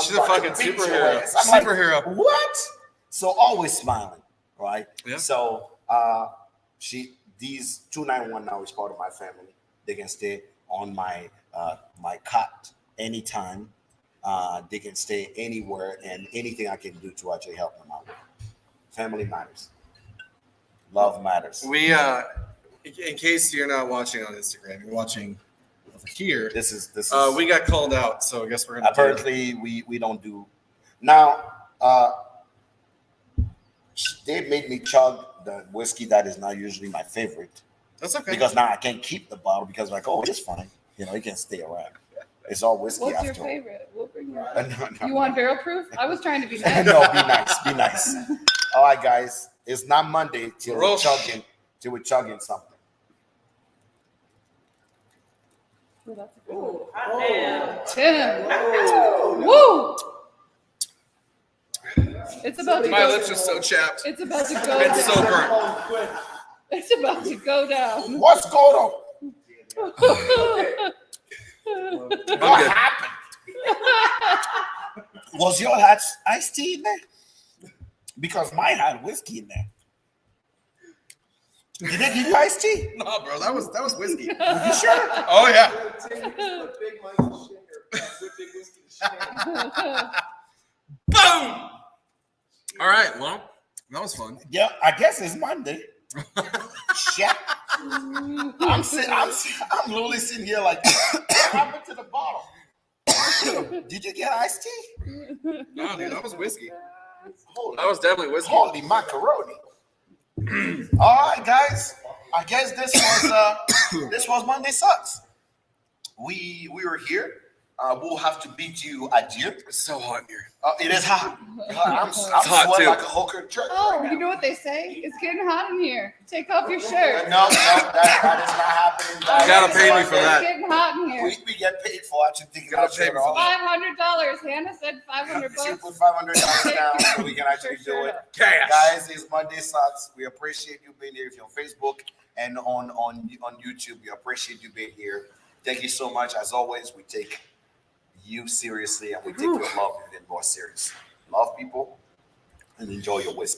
She's a fucking superhero. Superhero. Like, what? So always smiling, right? Yeah. So these 291 now is part of my family. They can stay on my cot anytime. They can stay anywhere, and anything I can do to actually help them out. Family matters. Love matters. We in case you're not watching on Instagram, you're watching over here. This is we got called out, so I guess we're gonna. Apparently, we don't do now. They made me chug the whiskey that is not usually my favorite. That's okay. Because now I can't keep the bottle because it's fine. It can stay around. It's all whiskey. What's after your favorite? We'll bring you. No. You want barrel proof? I was trying to be nice. No, be nice. Be nice. All right, guys. It's not Monday till we're chugging something. Ooh, Tim. Woo! It's about to My go. lips are so chapped. It's about to go It's down. so burnt. It's about to go down. What's going on? What happened? Was your hat iced tea in there? Because mine had whiskey in there. Did they give you iced tea? No, bro, that was whiskey. You sure? Oh yeah. Boom. All right. Well, that was fun. Yeah, I guess it's Monday. Shit. I'm literally sitting here like, what happened to the bottle? Did you get iced tea? No, dude, that was whiskey. That was definitely whiskey. Holy macaroni. All right, guys. I guess this was Monday Sucks. We were here. We'll have to bid you adieu. It's so hot here. It is hot. I'm hot sweating too. like a hooker truck. Oh, you know what they say? It's getting hot in here. Take off your shirt. No, that is not happening. You gotta pay me for It's that. getting hot in here. We get paid for actually thinking Gotta about pay shirt me for off. $500. Hannah said $500 She bucks. put $500 down so we can actually do it. Cash. Guys, it's Monday Sucks. We appreciate you being here. If you're on Facebook and on YouTube, we appreciate you being here. Thank you so much. As always, we take you seriously and we take your love even more serious. Love people and enjoy your whiskey.